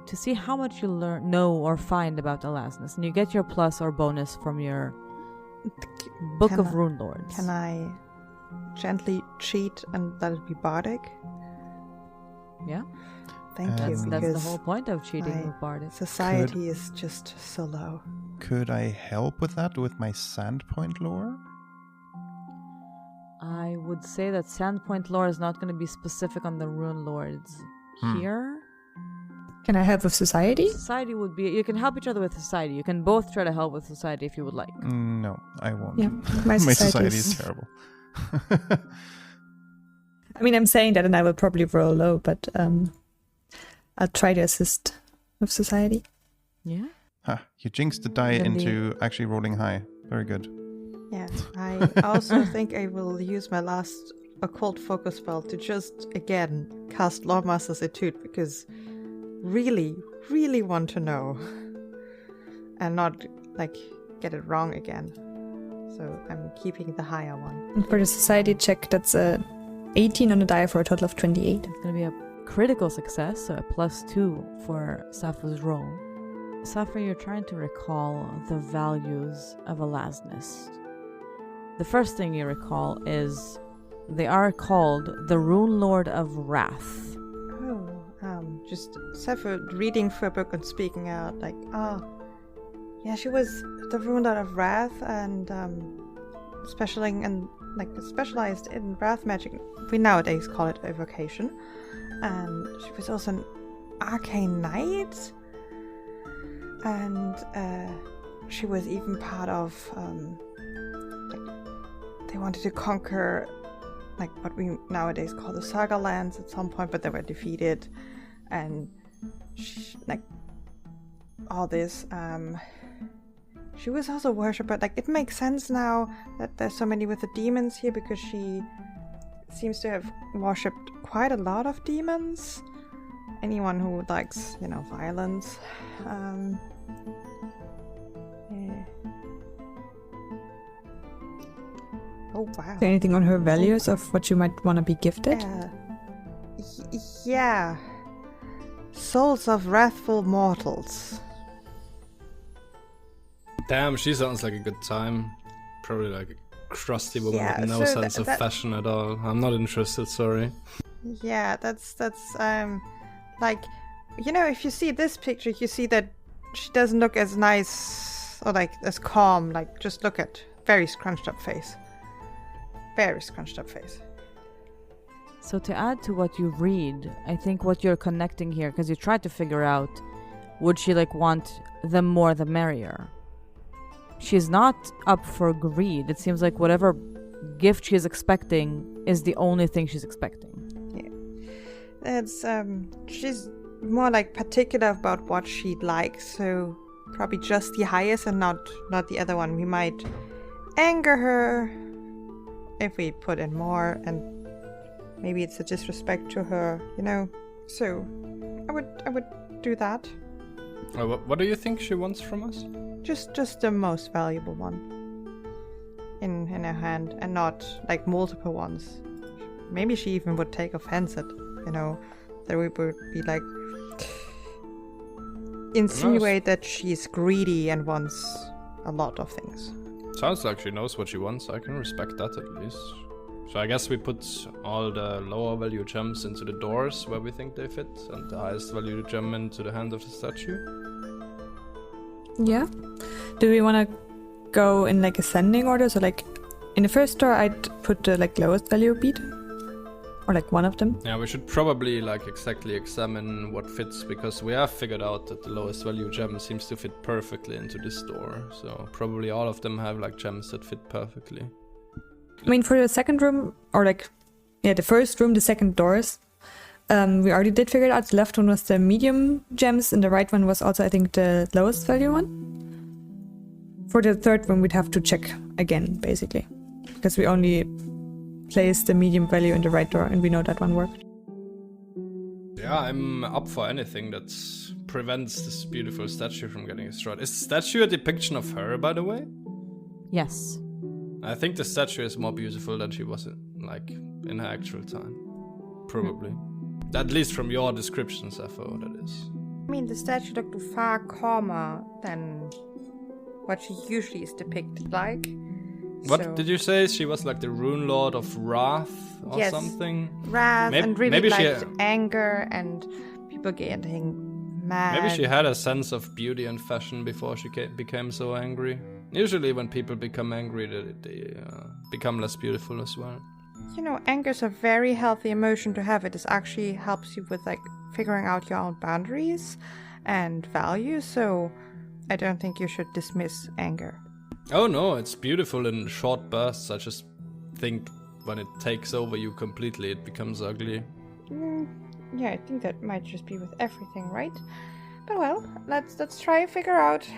to see how much you know or find about Elasnist, and you get your plus or bonus from your Book of Rune Lords. Can I gently cheat and let it be bardic? Yeah. Thank you. That's the whole point of cheating with bardic. Society is just so low. Could I help with that with my Sandpoint lore? I would say that Sandpoint lore is not going to be specific on the Rune Lords here. Can I help with society? Society would be... You can help each other with society. You can both try to help with society if you would like. No, I won't. Yeah, my society is terrible. I mean, I'm saying that and I will probably roll low, but I'll try to assist with society. Yeah? You jinxed the die into actually rolling high. Very good. Yeah, I also think I will use my last occult focus spell to just, again, cast Lawmaster's Etude, because really, really want to know and not, get it wrong again. So I'm keeping the higher one. And for the society check, that's a 18 on the die for a total of 28. It's going to be a critical success, so a +2 for Sappho's roll. Sappho, you're trying to recall the values of Elasnist. The first thing you recall is they are called the Rune Lord of Wrath. Just Sappho reading for a book and speaking out, she was the Rune Lord of Wrath and specialized in wrath magic. We nowadays call it evocation. And she was also an arcane knight, and she was even part of they wanted to conquer what we nowadays call the Saga lands at some point, but they were defeated, and all this. She was also worshipped, but it makes sense now that there's so many with the demons here, because she seems to have worshipped quite a lot of demons. Anyone who likes, violence. Yeah. Oh, wow. Is there anything on her values of what you might want to be gifted? Yeah. Souls of wrathful mortals. Damn, she sounds like a good time. Probably like a crusty woman with no so sense of fashion at all. I'm not interested, sorry. Yeah, that's like, if you see this picture, you see that she doesn't look as nice or like as calm. Like, just look at very scrunched up face. Very scrunched up face. So to add to what you read, I think what you're connecting here, because you tried to figure out, would she want the more the merrier? She's not up for greed. It seems like whatever gift she's expecting is the only thing she's expecting. Yeah. It's, she's more particular about what she'd like, so probably just the highest and not the other one. We might anger her if we put in more, and maybe it's a disrespect to her, So I would do that. What do you think she wants from us? Just the most valuable one in her hand, and not multiple ones. Maybe she even would take offense at, that we would be insinuate that she's greedy and wants a lot of things. Sounds like she knows what she wants. I can respect that at least. So I guess we put all the lower value gems into the doors where we think they fit, and the highest value gem into the hand of the statue. Yeah. Do we want to go in ascending order? So in the first door, I'd put the lowest value bead, or one of them. Yeah, we should probably exactly examine what fits, because we have figured out that the lowest value gem seems to fit perfectly into this door. So probably all of them have gems that fit perfectly. I mean, for the second room, or the first room, the second doors, we already did figure it out. The left one was the medium gems, and the right one was also, I think, the lowest value one. For the third room, we'd have to check again, basically, because we only placed the medium value in the right door, and we know that one worked. Yeah, I'm up for anything that prevents this beautiful statue from getting destroyed. Is the statue a depiction of her, by the way? Yes. I think the statue is more beautiful than she was in her actual time. Probably. At least from your description, Sappho, that is. I mean, the statue looked far calmer than what she usually is depicted like. What did you say? She was the Rune Lord of Wrath or something? Wrath, and really maybe anger and people getting mad. Maybe she had a sense of beauty and fashion before she became so angry. Usually when people become angry, they become less beautiful as well. Anger is a very healthy emotion to have. It actually helps you with figuring out your own boundaries and values, so I don't think you should dismiss anger. Oh no, it's beautiful in short bursts. I just think when it takes over you completely, it becomes ugly. Yeah, I think that might just be with everything, right? But well, let's try and figure out.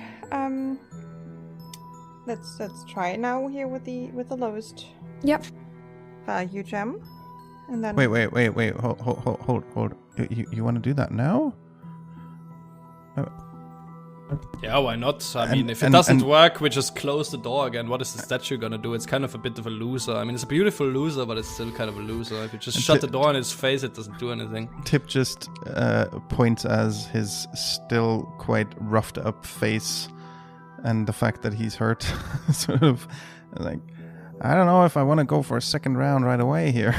Let's try it now here with the lowest. Yep. Value gem, and then. Wait! Hold! You want to do that now? Yeah, why not? I mean, if it doesn't work, we just close the door again. What is the statue gonna do? It's kind of a bit of a loser. I mean, it's a beautiful loser, but it's still kind of a loser. If you just shut the door in his face, it doesn't do anything. Tipp just points as his still quite roughed up face and the fact that he's hurt. Sort of I don't know if I want to go for a second round right away here.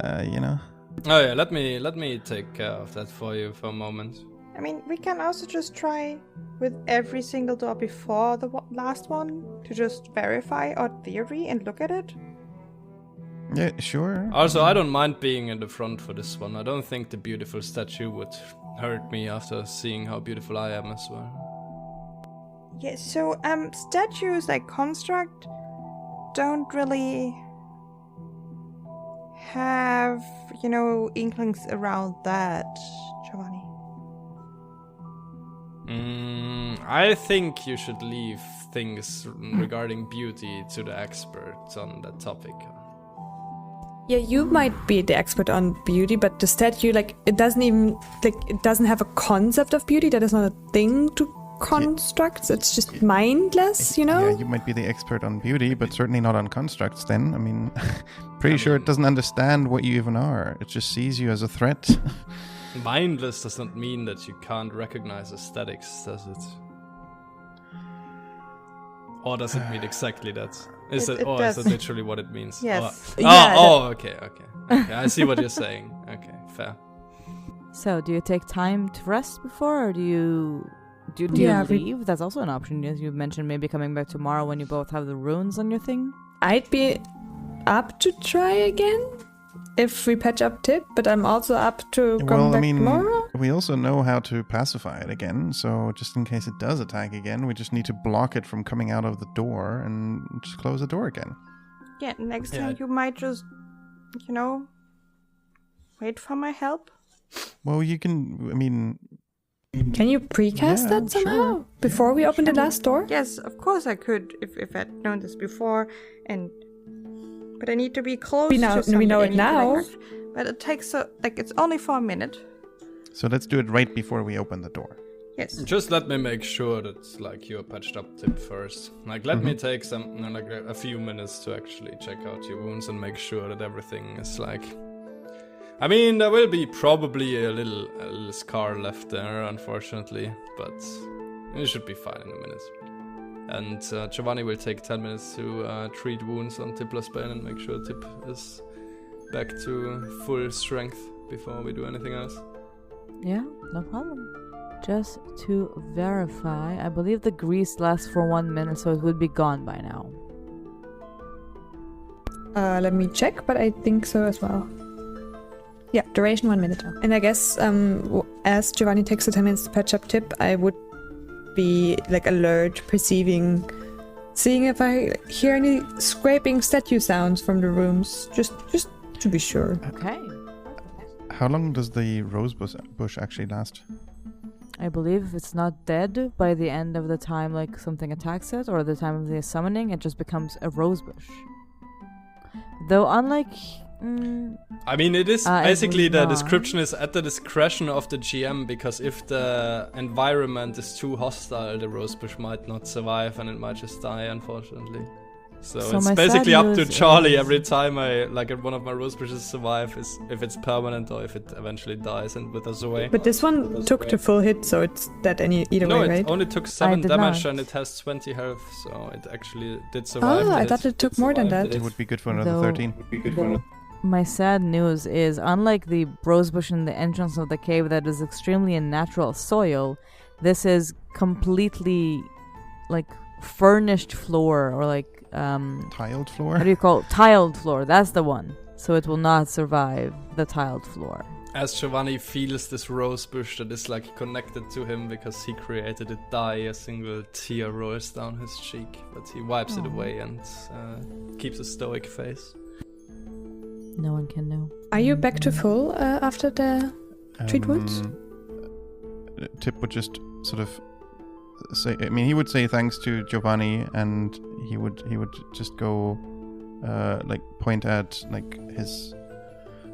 Oh yeah, let me take care of that for you for a moment. I mean, we can also just try with every single door before the last one to just verify our theory and look at it. Yeah, sure. Also, I don't mind being in the front for this one. I don't think the beautiful statue would hurt me after seeing how beautiful I am as well. Yeah, so statues construct don't really have, inklings around that, Giovanni. I think you should leave things regarding beauty to the experts on that topic. Yeah, you might be the expert on beauty, but the statue, like, it doesn't have a concept of beauty. That is not a thing to construct. It's just mindless, you know? Yeah, you might be the expert on beauty, but certainly not on constructs then. I mean, pretty sure it doesn't understand what you even are. It just sees you as a threat. Mindless doesn't mean that you can't recognize aesthetics, does it? Or does it mean exactly that? Is it literally what it means? Yes. Okay. I see what you're saying. Okay, fair. So, do you take time to rest before, or do you leave? That's also an option. As you mentioned, maybe coming back tomorrow when you both have the runes on your thing. I'd be up to try again if we patch up Tipp, but I'm also up to come back tomorrow. We also know how to pacify it again, so just in case it does attack again, we just need to block it from coming out of the door and just close the door again. Yeah, next time you might just, wait for my help. Well, you can, I mean... Can you precast that somehow before we open the last door? Yes, of course I could if I'd known this before, but I need to be close to somebody. We know it now. But it takes it's only for a minute. So let's do it right before we open the door. Yes. Just let me make sure that you're patched up, Tipp, first. Let me take a few minutes to actually check out your wounds and make sure that everything is I mean, there will be probably a little scar left there, unfortunately, but it should be fine in a minute. And Giovanni will take 10 minutes to treat wounds on Tippler's Bane and make sure Tipp is back to full strength before we do anything else. Yeah, no problem. Just to verify, I believe the grease lasts for 1 minute, so it would be gone by now. Let me check, but I think so as well. Yeah, duration 1 minute. And I guess as Giovanni takes the 10 minutes to patch up Tipp, I would be alert, perceiving, seeing if I hear any scraping statue sounds from the rooms, just to be sure. Okay. How long does the rose bush actually last? I believe if it's not dead by the end of the time something attacks it, or the time of the summoning, it just becomes a rose bush. Though unlike... I mean, it is basically the description is at the discretion of the GM, because if the environment is too hostile, the rosebush might not survive and it might just die, unfortunately. So it's basically up to Charlie every time one of my rosebushes survive, is if it's permanent or if it eventually dies and withers away. But this one took the full hit, so it's dead either way, right? No, it only took 7 damage and it has 20 health, so it actually did survive. Oh, I thought it took more than that. It would be good for another 13. My sad news is, unlike the rosebush in the entrance of the cave that is extremely in natural soil, this is completely furnished floor, or tiled floor? What do you call it? Tiled floor, that's the one. So it will not survive the tiled floor. As Giovanni feels this rosebush that is connected to him because he created it die, a single tear rolls down his cheek, but he wipes it away and keeps a stoic face. No one can know. Are you back to full after the treat wounds? Tipp would just sort of say, I mean, he would say thanks to Giovanni, and he would just go point at his,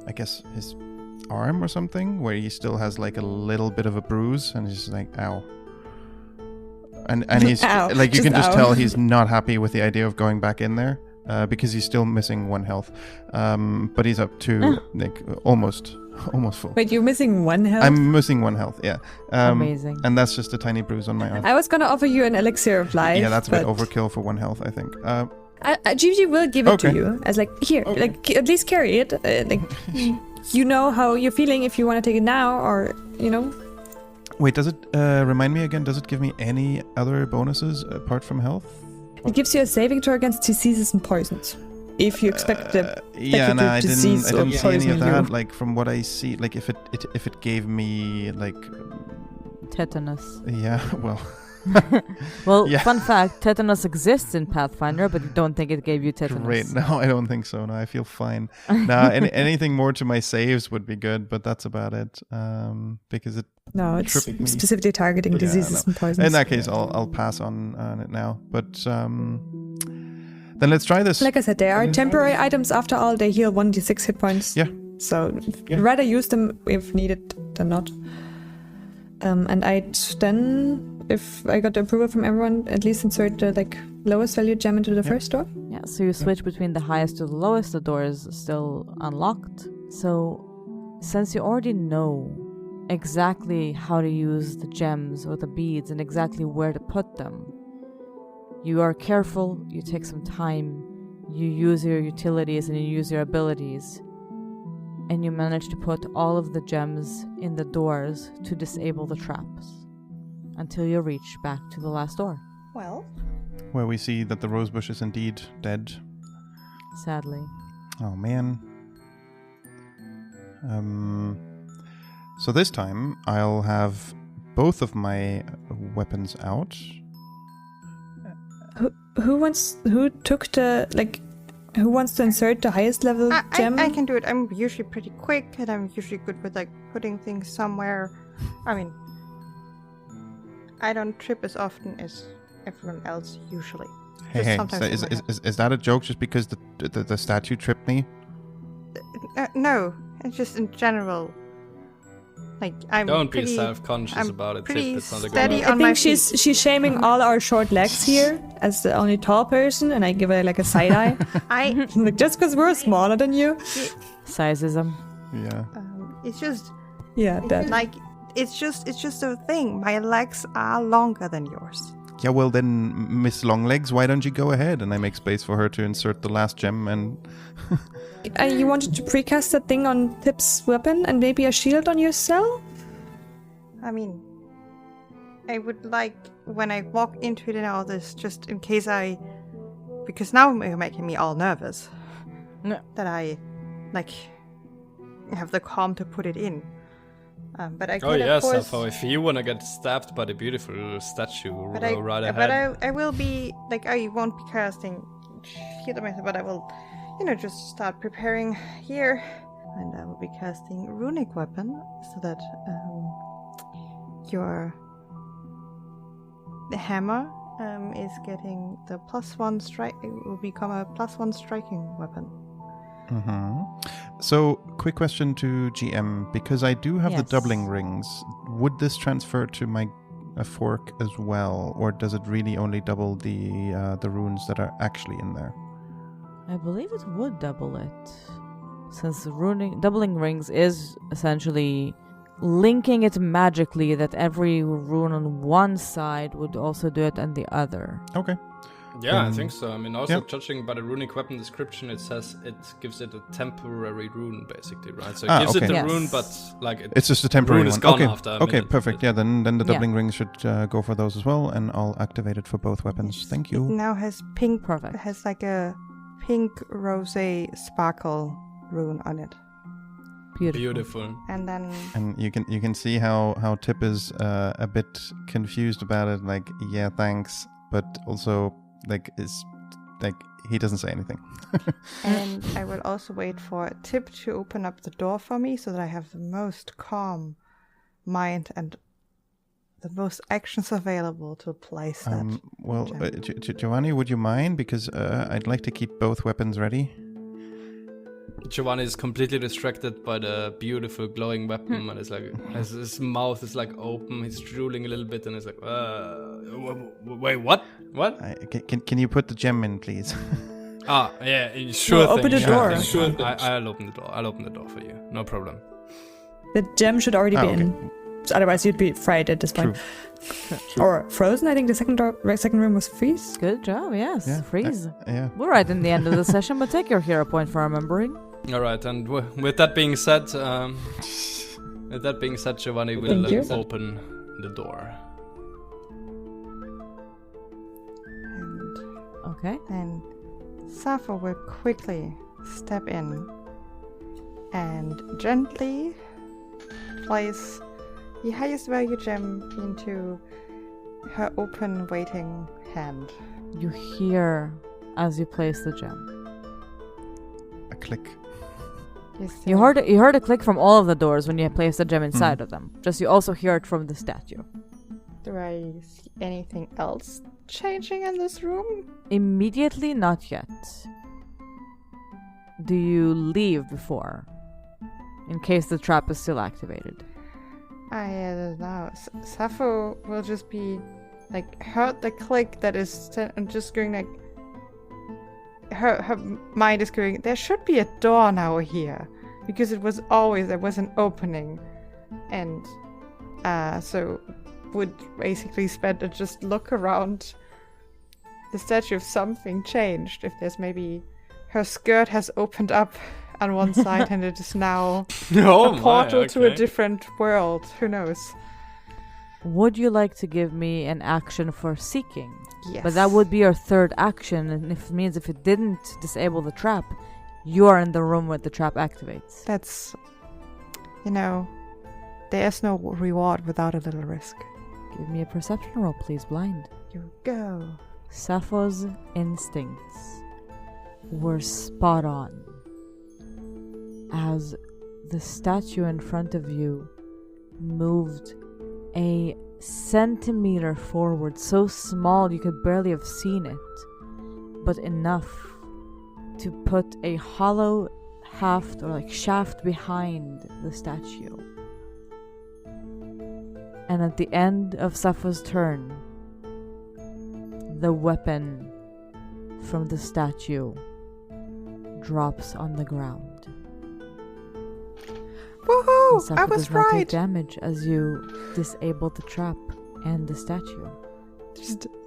I guess, his arm or something, where he still has a little bit of a bruise, and he's just ow. And he's ow, you can just ow. tell he's not happy with the idea of going back in there. Because he's still missing 1 health, but he's up to almost full. Wait, you're missing 1 health? I'm missing 1 health, yeah. Amazing. And that's just a tiny bruise on my arm. I was gonna offer you an elixir of life. Yeah, that's a bit overkill for 1 health, I think. Gigi will give it to Okay. you as here, at least carry it. You know how you're feeling if you want to take it now, or Wait, does it remind me again? Does it give me any other bonuses apart from health? It gives you a saving throw against diseases and poisons. If you expect the I didn't see any of that. You. From what I see, if it gave me Tetanus. Yeah, well. Well, Yeah. fun fact, tetanus exists in Pathfinder, but you don't think it gave you tetanus. Great. No, I don't think so. No, I feel fine. No, anything more to my saves would be good, but that's about it. Because it No, it's tripped me. specifically targeting diseases and poisons. In that case, I'll pass on it now. But then Then let's try this. Like I said, they are temporary items. After all, they heal 1d6 hit points. Yeah. So Yeah. rather use them if needed than not. And I'd then, if I got the approval from everyone, at least insert the lowest value gem into the first door. Yeah, so you switch between the highest to the lowest. The door is still unlocked. So, since you already know exactly how to use the gems or the beads and exactly where to put them, you are careful, you take some time, you use your utilities and you use your abilities, and you manage to put all of the gems in the doors to disable the traps until you reach back to the last door. Well, Where we see that the rosebush is indeed dead. Sadly. Oh man. So this time I'll have both of my weapons out. Who wants to insert the highest level gem? I can do it. I'm usually pretty quick, and I'm usually good with putting things somewhere. I mean, I don't trip as often as everyone else usually. Hey, sometimes so in my is that a joke just because the statue tripped me? No, it's just in general. I'm Don't pretty, be self-conscious I'm about it, pretty Tipp. It's not a good steady one. I on my think she's shaming all our short legs here as the only tall person, and I give her a side eye. Just because we're smaller than you. Sizeism. Yeah. It's just Yeah, that. it's just a thing. My legs are longer than yours. Yeah, well then, Miss Longlegs, why don't you go ahead? And I make space for her to insert the last gem and... You wanted to precast that thing on Tipp's weapon and maybe a shield on yourself? I mean, I would like, when I walk into it and all this, just in case because now you're making me all nervous. No. That I, have the calm to put it in. But I can, Oh yes, of course... Sappho, if you wanna get stabbed by the beautiful statue, But go right ahead. I will be, I won't be casting shield on myself, but I will, just start preparing here. And I will be casting runic weapon, so that the hammer is getting the +1 strike. It will become a +1 striking weapon. Mm-hmm. So, quick question to GM, because I do have the Yes. doubling rings, would this transfer to my fork as well, or does it really only double the runes that are actually in there? I believe it would double it. Since doubling rings is essentially linking it magically that every rune on one side would also do it on the other. Okay. Yeah, I think so. I mean, also yeah. judging by the runic weapon description, it says it gives it a temporary rune, basically, right? So it Ah, gives okay. it the Yes. rune, but It's just a temporary rune is one. gone Okay. after a Okay, minute. perfect. Yeah, then the Yeah. doubling rings should go for those as well, and I'll activate it for both weapons. Thank It you. now has pink. Perfect. It has a pink rosé sparkle rune on it, Beautiful. and then And you can see how Tipp is a bit confused about it. Like, yeah, thanks, but also he doesn't say anything. And I will also wait for Tipp to open up the door for me so that I have the most calm mind and the most actions available to place that. Well, gem. Giovanni, would you mind? Because I'd like to keep both weapons ready. Giovanni is completely distracted by the beautiful glowing weapon, and it's his mouth is open. He's drooling a little bit, and it's wait, what? What? Can you put the gem in, please? Yeah, sure. No, open thing, the sure door. thing, Sure, I'll open the door. I'll open the door for you. No problem. The gem should already be okay. in. Otherwise, you'd be fried at this point. Or frozen. I think the second room was freeze. Good job, yes. Yeah. Freeze. Yeah. We're right in the end of the session, but take your hero point for remembering. All right, and with that being said, Giovanni will Thank you. open the door. And Okay. then Sappho will quickly step in and gently place the highest value gem into her open waiting hand. You hear as you place the gem. A click. You heard a click from all of the doors when you placed the gem inside of them. Just you also hear it from the statue. Do I see anything else changing in this room? Immediately, not yet. Do you leave before? In case the trap is still activated. I don't know. Sappho will just be like heard the click that is and just going like her mind is going, there should be a door now here, because there was an opening, and so would basically spend and just look around the statue if something changed, if there's maybe her skirt has opened up on one side and it is now a portal to a different world. Who knows? Would you like to give me an action for seeking? Yes. But that would be your third action, and it means if it didn't disable the trap, you are in the room where the trap activates. That's, there's no reward without a little risk. Give me a perception roll, please, blind. You go. Sappho's instincts were spot on. As the statue in front of you moved a centimeter forward, so small you could barely have seen it, but enough to put a hollow haft or like shaft behind the statue. And at the end of Sappho's turn, the weapon from the statue drops on the ground. Woohoo! I was does not right! take damage as you disable the trap and the statue.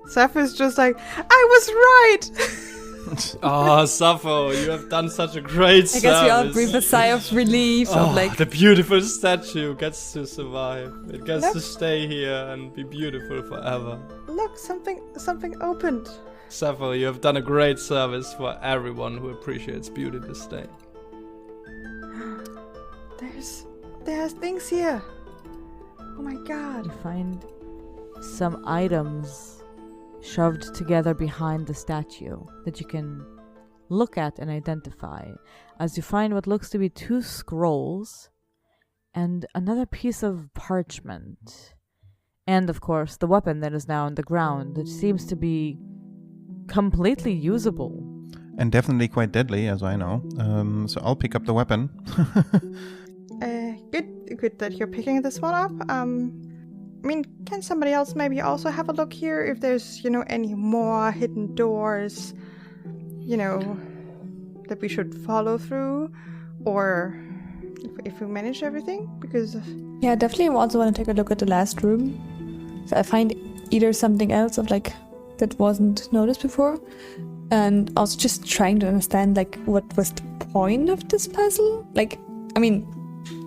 Sappho's just like, I was right! Oh, Sappho, you have done such a great service. I guess we all breathe a sigh of relief. Oh, of like, the beautiful statue gets to survive. It gets to stay here and be beautiful forever. Look, something opened. Sappho, you have done a great service for everyone who appreciates beauty this day. There's things here. Oh my god. You find some items shoved together behind the statue that you can look at and identify, as you find what looks to be 2 scrolls and another piece of parchment. And of course, the weapon that is now on the ground, that seems to be completely usable. And definitely quite deadly, as I know. So I'll pick up the weapon. Good that you're picking this one up. Can somebody else maybe also have a look here if there's, any more hidden doors, that we should follow through, or if we manage everything, because... Yeah, definitely also want to take a look at the last room. So I find either something else of like that wasn't noticed before, and also just trying to understand like what was the point of this puzzle. Like,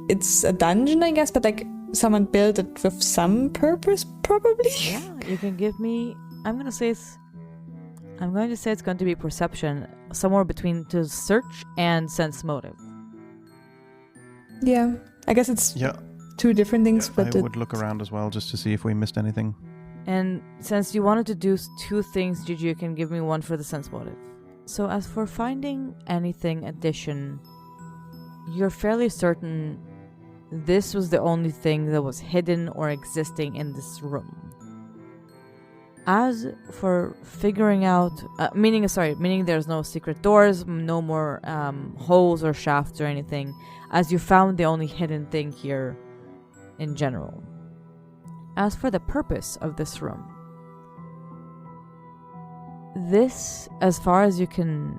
it's a dungeon, I guess, but like someone built it with some purpose, probably. Yeah, you can give me. I'm going to say it's going to be perception, somewhere between to search and sense motive. Yeah, I guess it's 2 different things. Yeah, but I would look around as well just to see if we missed anything. And since you wanted to do 2 things, Gigi, you can give me 1 for the sense motive. So as for finding anything addition, you're fairly certain this was the only thing that was hidden or existing in this room. As for figuring out, meaning there's no secret doors, no more holes or shafts or anything, as you found the only hidden thing here in general. As for the purpose of this room, this, as far as you can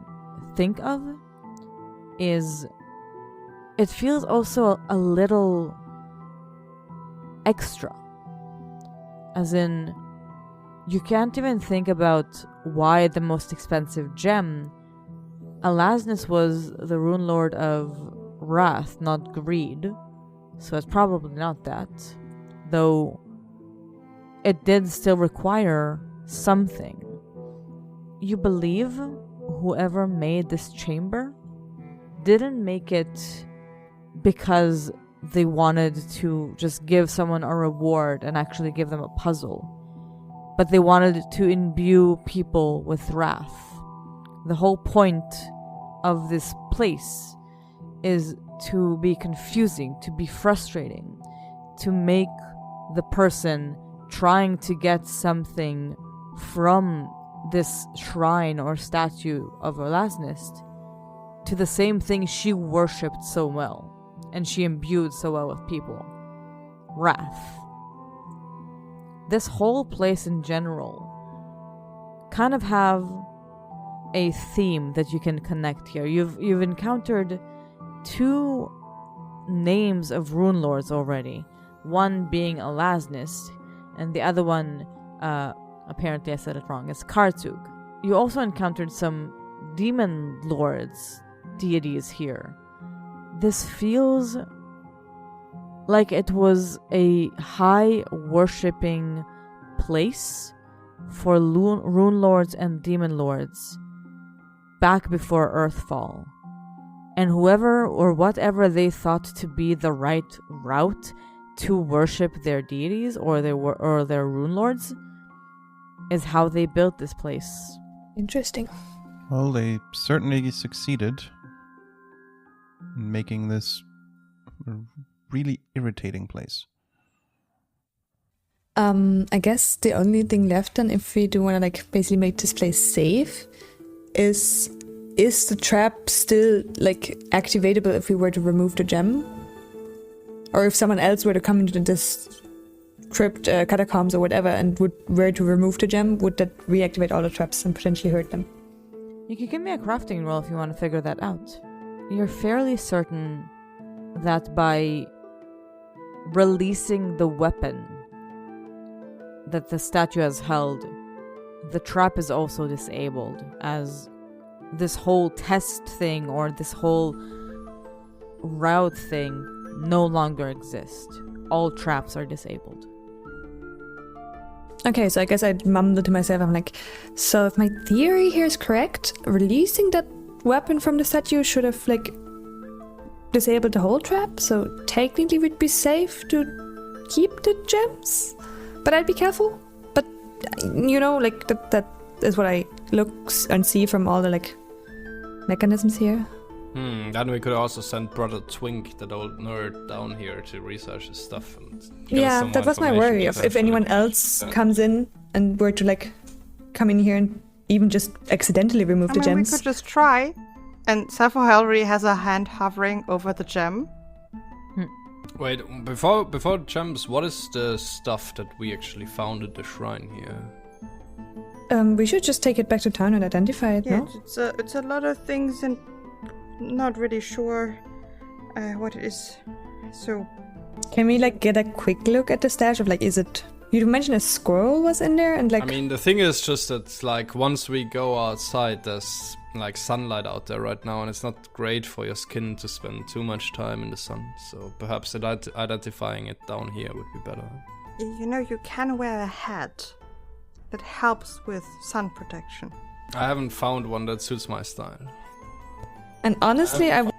think of, is... It feels also a little extra. As in, you can't even think about why the most expensive gem. Alasnus was the rune lord of wrath, not greed. So it's probably not that. Though it did still require something. You believe whoever made this chamber didn't make it because they wanted to just give someone a reward and actually give them a puzzle. But they wanted to imbue people with wrath. The whole point of this place is to be confusing, to be frustrating, to make the person trying to get something from this shrine or statue of Erasmus to the same thing she worshipped so well and she imbued so well with people. Wrath. This whole place in general kind of have a theme that you can connect here. You've encountered 2 names of rune lords already. One being Elasnist, and the other one, apparently I said it wrong, is Kartug. You also encountered some demon lords, deities here. This feels like it was a high worshipping place for rune lords and demon lords back before Earthfall. And whoever or whatever they thought to be the right route to worship their deities or their rune lords is how they built this place. Interesting. Well, they certainly succeeded in making this a really irritating place. I guess the only thing left then, if we do want to like basically make this place safe, is the trap still like activatable if we were to remove the gem? Or if someone else were to come into this crypt, catacombs or whatever and were to remove the gem, would that reactivate all the traps and potentially hurt them? You can give me a crafting roll if you want to figure that out. You're fairly certain that by releasing the weapon that the statue has held, the trap is also disabled, as this whole test thing or this whole route thing no longer exists. All traps are disabled. Okay, so I guess I mumbled to myself, I'm like, so if my theory here is correct, releasing that weapon from the statue should have like disabled the whole trap, so technically we'd be safe to keep the gems? But I'd be careful. But, you know, like, that is what I look and see from all the, like, mechanisms here. Then we could also send Brother Twink, that old nerd, down here to research his stuff. And yeah, that was my worry. If anyone else comes in and were to, like, come in here and even just accidentally remove the gems. We could just try. And Sappho already has a hand hovering over the gem. Wait, before gems, what is the stuff that we actually found at the shrine here? We should just take it back to town and identify it, no? It's a lot of things and not really sure what it is. So can we like get a quick look at the stash of like, is it... You mentioned a squirrel was in there and like... I mean, the thing is just that like once we go outside, there's like sunlight out there right now and it's not great for your skin to spend too much time in the sun. So perhaps identifying it down here would be better. You know, you can wear a hat that helps with sun protection. I haven't found one that suits my style. And honestly, I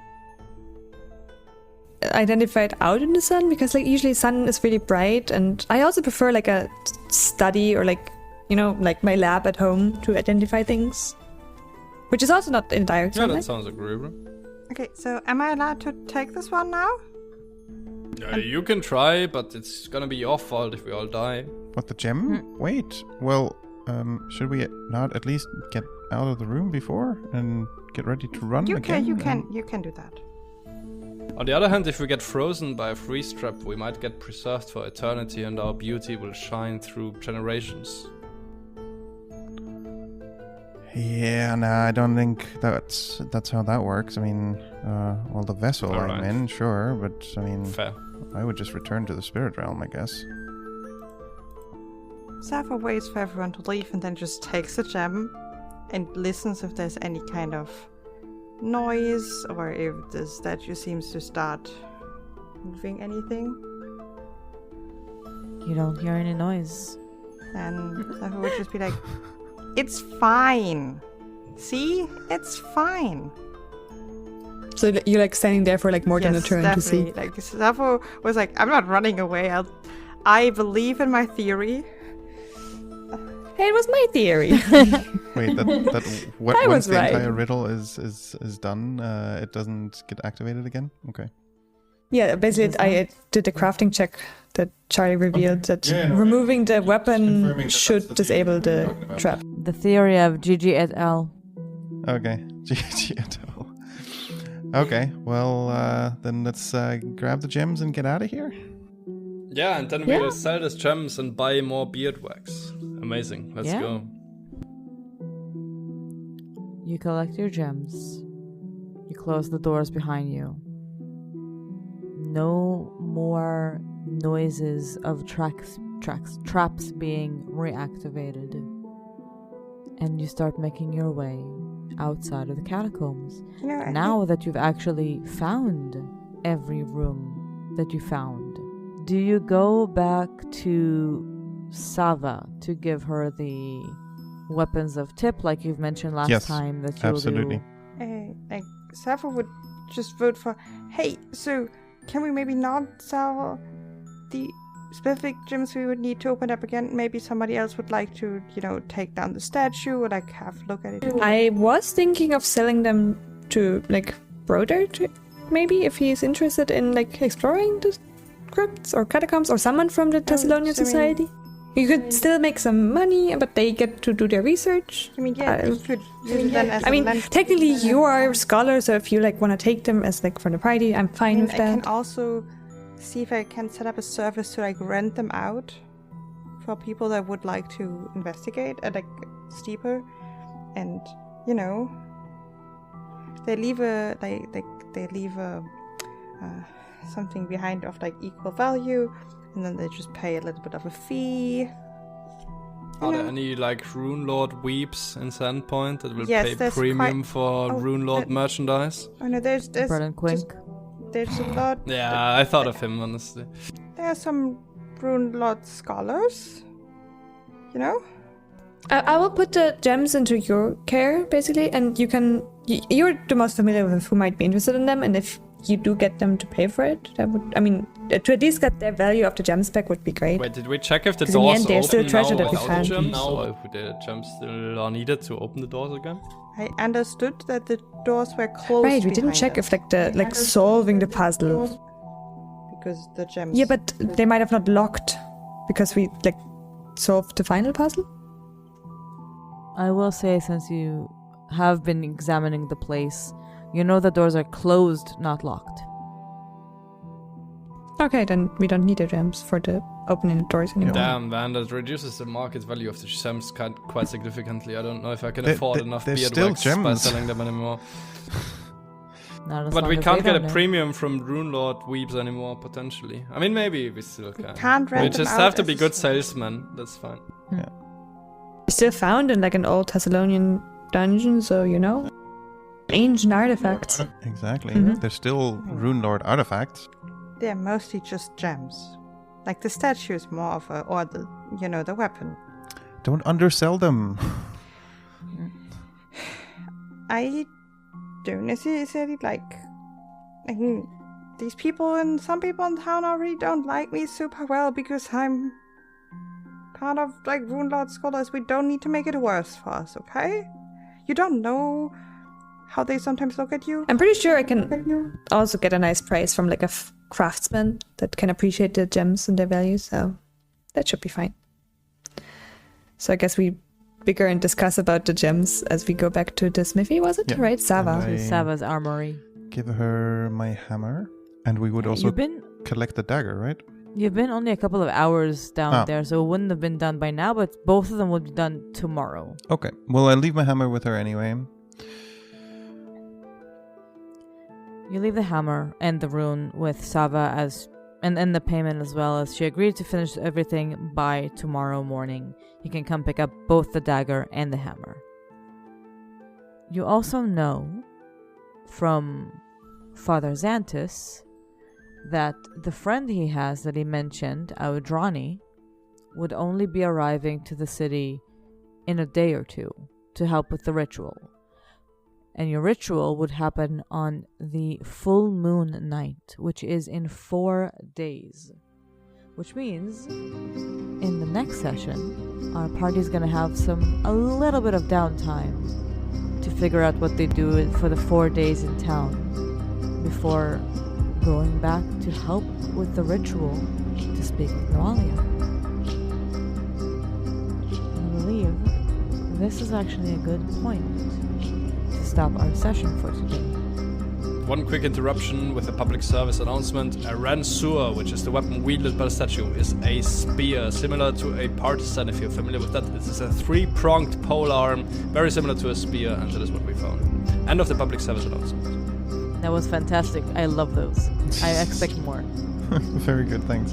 identify it out in the sun because like usually sun is really bright, and I also prefer like a study or like, you know, like my lab at home to identify things, which is also not in direct sunlight. Yeah, that sounds agreeable. Okay, so am I allowed to take this one now? You can try, but it's gonna be your fault if we all die. What, the gem? Wait, well, should we not at least get out of the room before and get ready to run again? You can do that. On the other hand, if we get frozen by a freeze trap, we might get preserved for eternity and our beauty will shine through generations. Yeah, I don't think that's how that works. I mean, well, the vessel I'm in, sure, but I mean, fair. I would just return to the spirit realm, I guess. Sappho waits for everyone to leave and then just takes the gem and listens if there's any kind of noise or if the statue seems to start moving anything. You don't hear any noise. And Sappho would just be like, it's fine. See? It's fine. So you're like standing there for like more than a turn definitely. to see. Like Sappho was like, I'm not running away. I believe in my theory. Hey, it was my theory. Wait, once the entire riddle is done, it doesn't get activated again? Okay. Yeah, basically, I did a crafting check that Charlie revealed that removing the weapon should disable the trap. The theory of Gigi et al. Okay. Gigi et al. Okay, well, then let's grab the gems and get out of here. Yeah, and then we'll sell these gems and buy more beard wax. Amazing. Let's go. You collect your gems. You close the doors behind you. No more noises of traps being reactivated. And you start making your way outside of the catacombs. Now that you've actually found every room that you found, do you go back to Sava to give her the weapons of Tipp, like you've mentioned last time that you'll absolutely. Like Sappho would just vote for, hey, so can we maybe not sell the specific gems we would need to open up again? Maybe somebody else would like to, take down the statue or like have a look at it. I was thinking of selling them to like Broder, maybe if he's interested in like exploring the crypts or catacombs or someone from the Thessalonian Society. You could still make some money, but they get to do their research. You could use them as technically you are a scholar, so if you like want to take them as like for the party, I'm fine with that. I can also see if I can set up a service to like rent them out for people that would like to investigate at like steeper, and they leave a something behind of like equal value. And then they just pay a little bit of a fee. Are there any like Rune Lord Weeps in Sandpoint that will pay premium for Rune Lord merchandise? Oh no, there's Quink. There's a lot. Yeah, I thought of him honestly. There are some Rune Lord scholars. I will put the gems into your care basically, and you're the most familiar with who might be interested in them, and if you do get them to pay for it, that would, to at least get their value of the gems back would be great. Wait, did we check if the doors open in the end, they're still treasure now that we without the found. gems, or if the gems still are needed to open the doors again? I understood that the doors were closed. Right, we didn't check if solving the puzzle. Because the gems. Yeah, but they might have not locked because we solved the final puzzle. I will say, since you have been examining the place, the doors are closed, not locked. Okay, then we don't need the gems for the opening the doors anymore. Damn, man, that reduces the market value of the gems quite significantly. I don't know if I can afford enough beard wax by selling them anymore. But we can't get a premium from Rune Lord Weeps anymore, potentially. Maybe we still can. We just have to be good salesmen. That's fine. Yeah. Still found in an old Thessalonian dungeon, so ancient artifacts. Exactly. Mm-hmm. They're still Rune Lord artifacts. They're mostly just gems. Like the statue is more of the weapon. Don't undersell them. I don't necessarily these people and some people in town already don't like me super well because I'm part of Rune Lord scholars. We don't need to make it worse for us, okay? You don't know how they sometimes look at you. I'm pretty sure I can also get a nice price from a craftsman that can appreciate the gems and their value, so that should be fine. So I guess we bigger and discuss about the gems as we go back to the smithy, was it? Yeah. Right, Sava. Sava's armory. Give her my hammer, and we would also collect the dagger, right? You've been only a couple of hours down there, so it wouldn't have been done by now, but both of them would be done tomorrow. Okay. Well, I leave my hammer with her anyway. You leave the hammer and the rune with Sava and the payment as well, as she agreed to finish everything by tomorrow morning. You can come pick up both the dagger and the hammer. You also know from Father Xantus that the friend he has that he mentioned, Audrani, would only be arriving to the city in a day or two to help with the ritual. And your ritual would happen on the full moon night, which is in 4 days. Which means, in the next session, our party's gonna have a little bit of downtime to figure out what they do for the 4 days in town before going back to help with the ritual to speak with Noalia. I believe this is actually a good point to stop our session for today. One quick interruption with a public service announcement. A Ransuer, which is the weapon wielded by the statue, is a spear, similar to a partisan, if you're familiar with that. It is a 3-pronged polearm, very similar to a spear, and that is what we found. End of the public service announcement. That was fantastic. I love those. I expect more. Very good, thanks.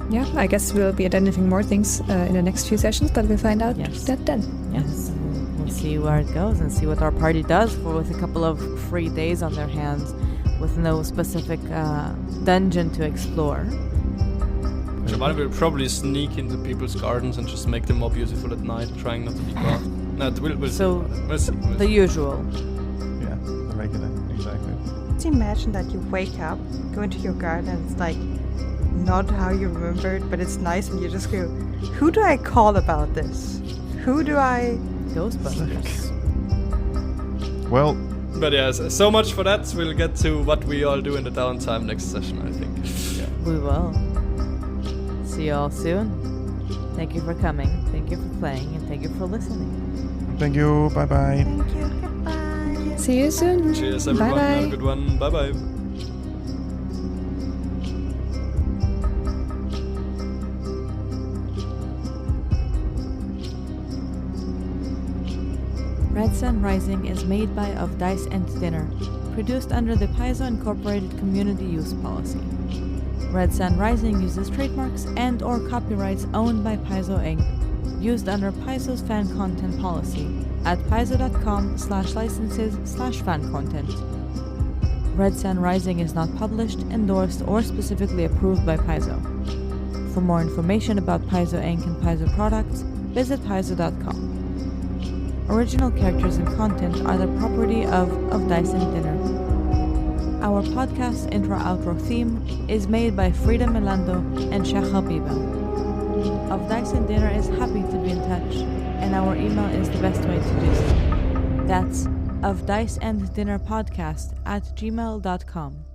Yeah, I guess we'll be identifying more things in the next few sessions, but we'll find out that then. Yes. We'll see where it goes and see what our party does with a couple of free days on their hands with no specific dungeon to explore. Giovanni will probably sneak into people's gardens and just make them more beautiful at night, trying not to be caught. No, we'll so see. We'll see. The usual. Yeah, the regular, exactly. Just imagine that you wake up, go into your garden, and it's like not how you remembered, but it's nice, and you just go, who do I call about this? Who do I... Ghostbusters. Well... But yeah, so much for that. We'll get to what we all do in the downtime next session, I think. Yeah. We will. See you all soon. Thank you for coming, thank you for playing, and thank you for listening. Thank you, bye-bye. Thank you, goodbye. See you soon. Cheers, everyone. Bye-bye. Have a good one. Bye-bye. Red Sun Rising is made by Of Dice and Dinner, produced under the Paizo Incorporated Community Use Policy. Red Sun Rising uses trademarks and/or copyrights owned by Paizo Inc., used under Paizo's fan content policy at paizo.com/licenses/fan content. Red Sun Rising is not published, endorsed, or specifically approved by Paizo. For more information about Paizo Inc. and Paizo products, visit paizo.com. Original characters and content are the property of Dice and Dinner. Our podcast intro-outro theme is made by Frieda, Melando, and Shachar Bieber. Of Dice and Dinner is happy to be in touch, and our email is the best way to do so. That's ofdiceanddinnerpodcast@gmail.com.